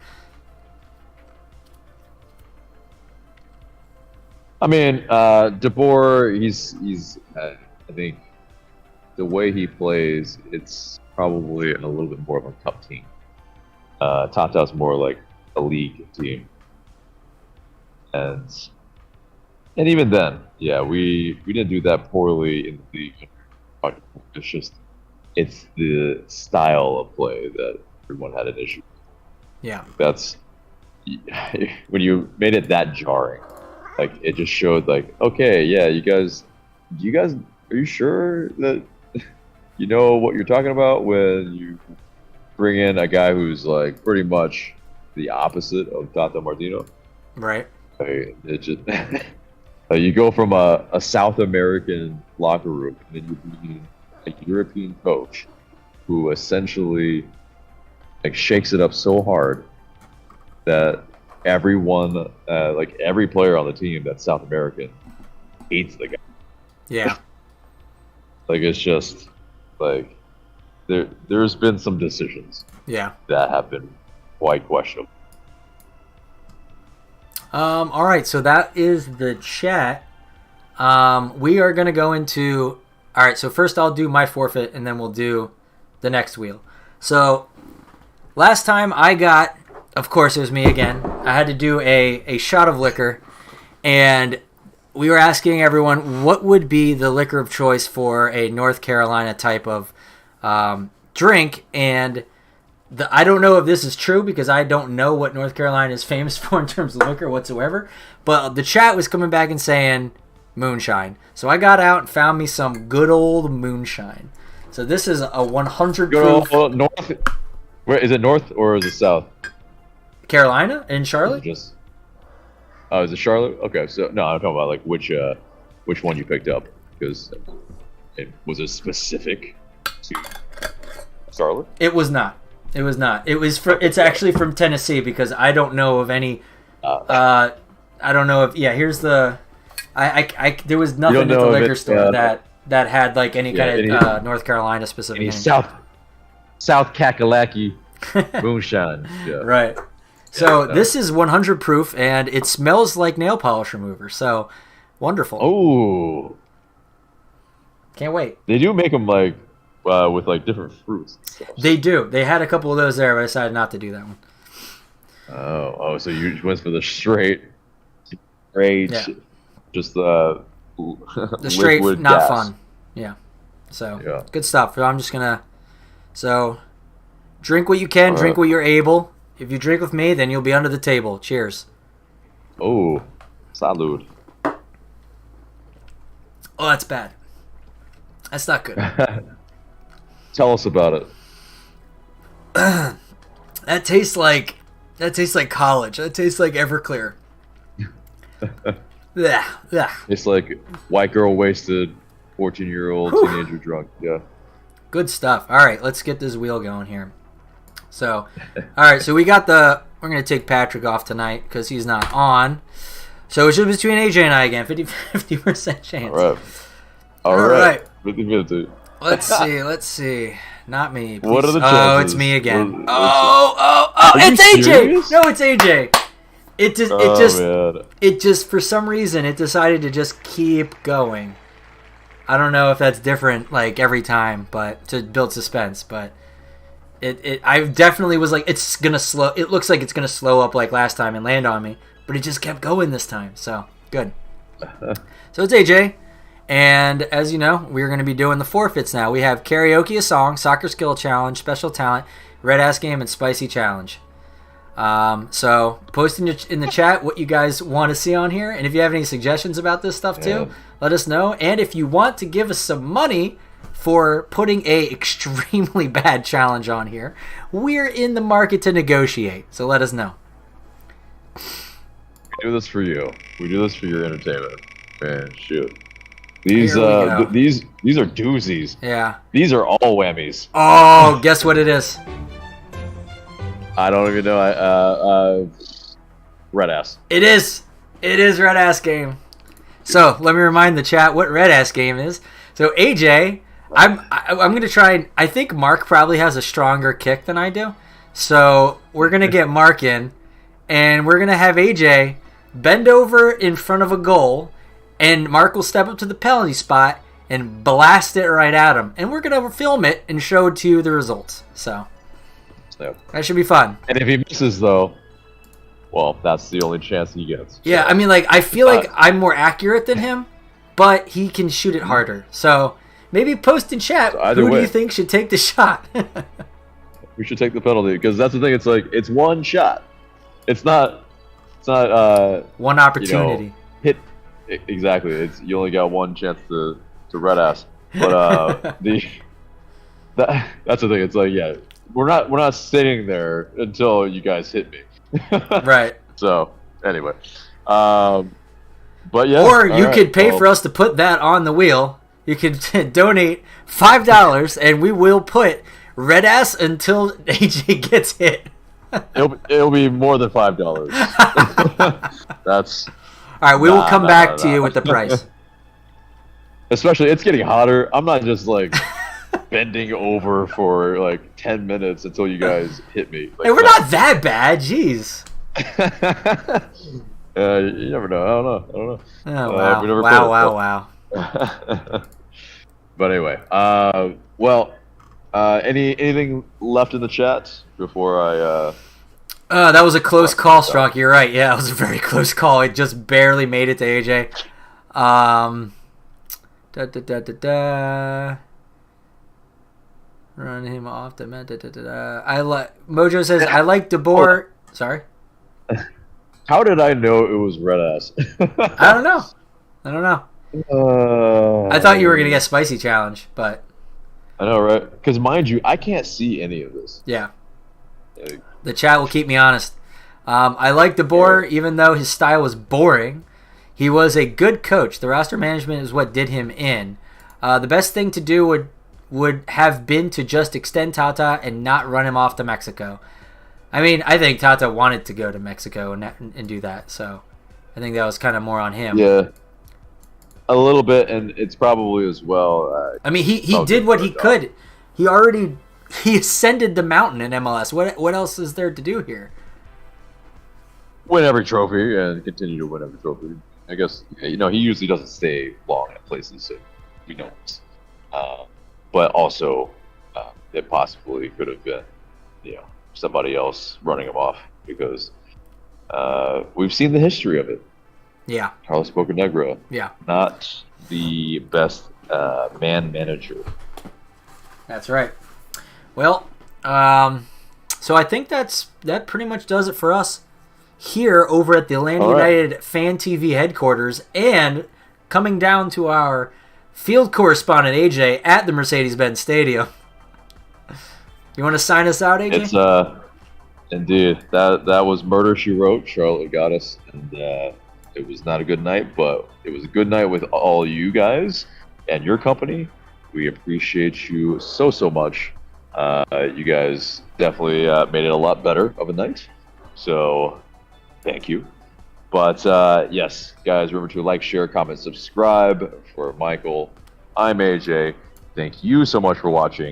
I mean, De Boer, he's I think the way he plays, it's probably a little bit more of a cup team. Tata's more like a league team, and even then, yeah, we didn't do that poorly in the league. It's the style of play that everyone had an issue. Yeah, that's when you made it that jarring. Like it just showed, like, okay, yeah, you guys, are you sure that you know what you're talking about when you bring in a guy who's like pretty much the opposite of Tata Martino? Right. It just you go from a South American locker room, and then you bring in a European coach who essentially shakes it up so hard that everyone, every player on the team that's South American, hates the guy. Yeah. It's just there's been some decisions. Yeah. That have been quite questionable. All right, so that is the chat. We are going to go into... All right, so first I'll do my forfeit, and then we'll do the next wheel. So last time I got... Of course, it was me again. I had to do a shot of liquor, and we were asking everyone what would be the liquor of choice for a North Carolina type of drink, and I don't know if this is true because I don't know what North Carolina is famous for in terms of liquor whatsoever, but the chat was coming back and saying moonshine. So I got out and found me some good old moonshine. So this is a 100 proof. North. Where is it? North or is it South? Carolina in Charlotte? Is it Charlotte? Okay, so no, I'm talking about which one you picked up, because was it specific to Charlotte? It was not. It was not. It was it's actually from Tennessee because I don't know of any. I don't know if here's the. There was nothing at the liquor store that had any kind of North Carolina specific name. South Kakalaki moonshine. Yeah. Right. So this is 100 proof, and it smells like nail polish remover. So wonderful. Oh, can't wait. They do make them with different fruits and stuff. They do. They had a couple of those there, but I decided not to do that one. Oh, so you went for the straight, yeah. just The straight, liquid not gas. fun. Yeah. So, Yeah. good stuff. I'm just going to... So, drink what you can, All drink right. what you're able. If you drink with me, then you'll be under the table. Cheers. Oh, salud. Oh, that's bad. That's not good. Tell us about it. That tastes like college. That tastes like Everclear. Yeah. It's like white girl wasted, 14-year-old Whew. teenager drunk. Yeah. Good stuff. All right, let's get this wheel going here. So, all right, so we're going to take Patrick off tonight because he's not on. So it's just between AJ and I again, 50% chance. All All right. right. 50-50. Let's see. Not me. Please. What are the Oh, chances? it's me again. What- Oh, Are you it's AJ. serious? No, it's AJ. Man. It just for some reason it decided to just keep going. I don't know if that's different like every time, but to build suspense, but I definitely was like it's going to slow. It looks like it's going to slow up like last time and land on me, but it just kept going this time. So, good. So it's AJ. And as you know, we're going to be doing the forfeits now. We have karaoke a song, soccer skill challenge, special talent, red ass game, and spicy challenge. So post in the chat what you guys want to see on here, and if you have any suggestions about this stuff too, let us know. And if you want to give us some money for putting a extremely bad challenge on here, we're in the market to negotiate. So let us know. We do this for you. We do this for your entertainment. Man, shoot. These Here we go. these are doozies. Yeah. These are all whammies. Oh, guess what it is? I don't even know. Red ass. It is red ass game. So let me remind the chat what red ass game is. So AJ, I'm gonna try and I think Mark probably has a stronger kick than I do. So we're gonna get Mark in, and we're gonna have AJ bend over in front of a goal, and Mark will step up to the penalty spot and blast it right at him, and we're gonna film it and show to you the results. So that should be fun. And if he misses, though, well, that's the only chance he gets. Yeah, I mean, like, I feel like I'm more accurate than him, but he can shoot it harder. So maybe post in chat, So either who do way. you think should take the shot? We should take the penalty because that's the thing. It's like it's one shot. It's not. One opportunity. Hit exactly. It's you only got one chance to red ass. But that's the thing. It's like we're not sitting there until you guys hit me. Right. So anyway, but yeah. Or you could pay for us to put that on the wheel. You could donate $5, and we will put red ass until AJ gets hit. It'll be more than $5. That's all right. We will come back to you with the price. Especially, it's getting hotter. I'm not just like bending over for like 10 minutes until you guys hit me. Like, Hey, we're not that bad. Jeez. You never know. I don't know. Oh, wow. we never Wow. But anyway, anything left in the chat before I? That was a close call, Strunk. You're right. Yeah, it was a very close call. It just barely made it to AJ. Run him off the Mojo says I like DeBoer. Sorry. How did I know it was red ass? I don't know. I thought you were gonna get spicy challenge, but I know, right? Because mind you, I can't see any of this. yeah. The chat will keep me honest. I like DeBoer, even though his style was boring. He was a good coach. The roster management is what did him in. The best thing to do would have been to just extend Tata and not run him off to Mexico. I mean, I think Tata wanted to go to Mexico and do that, so I think that was kind of more on him. Yeah, a little bit, and it's probably as well. I mean, he did what he could. He ascended the mountain in MLS. What else is there to do here? Win every trophy and continue to win every trophy. I guess he usually doesn't stay long at places, so we know this. But also, it possibly could have been, somebody else running him off because we've seen the history of it. Yeah. Carlos Bocanegra, Yeah. not the best man manager. That's right. Well, so I think that pretty much does it for us here over at the Atlanta United Fan TV headquarters, and coming down to our field correspondent AJ at the Mercedes-Benz Stadium. You want to sign us out, AJ? It's indeed that was Murder She Wrote. Charlotte got us, and it was not a good night, but it was a good night with all you guys and your company. We appreciate you so much. You guys definitely made it a lot better of a night, so thank you. But yes, guys, remember to like, share, comment, subscribe. For Michael, I'm AJ. Thank you so much for watching.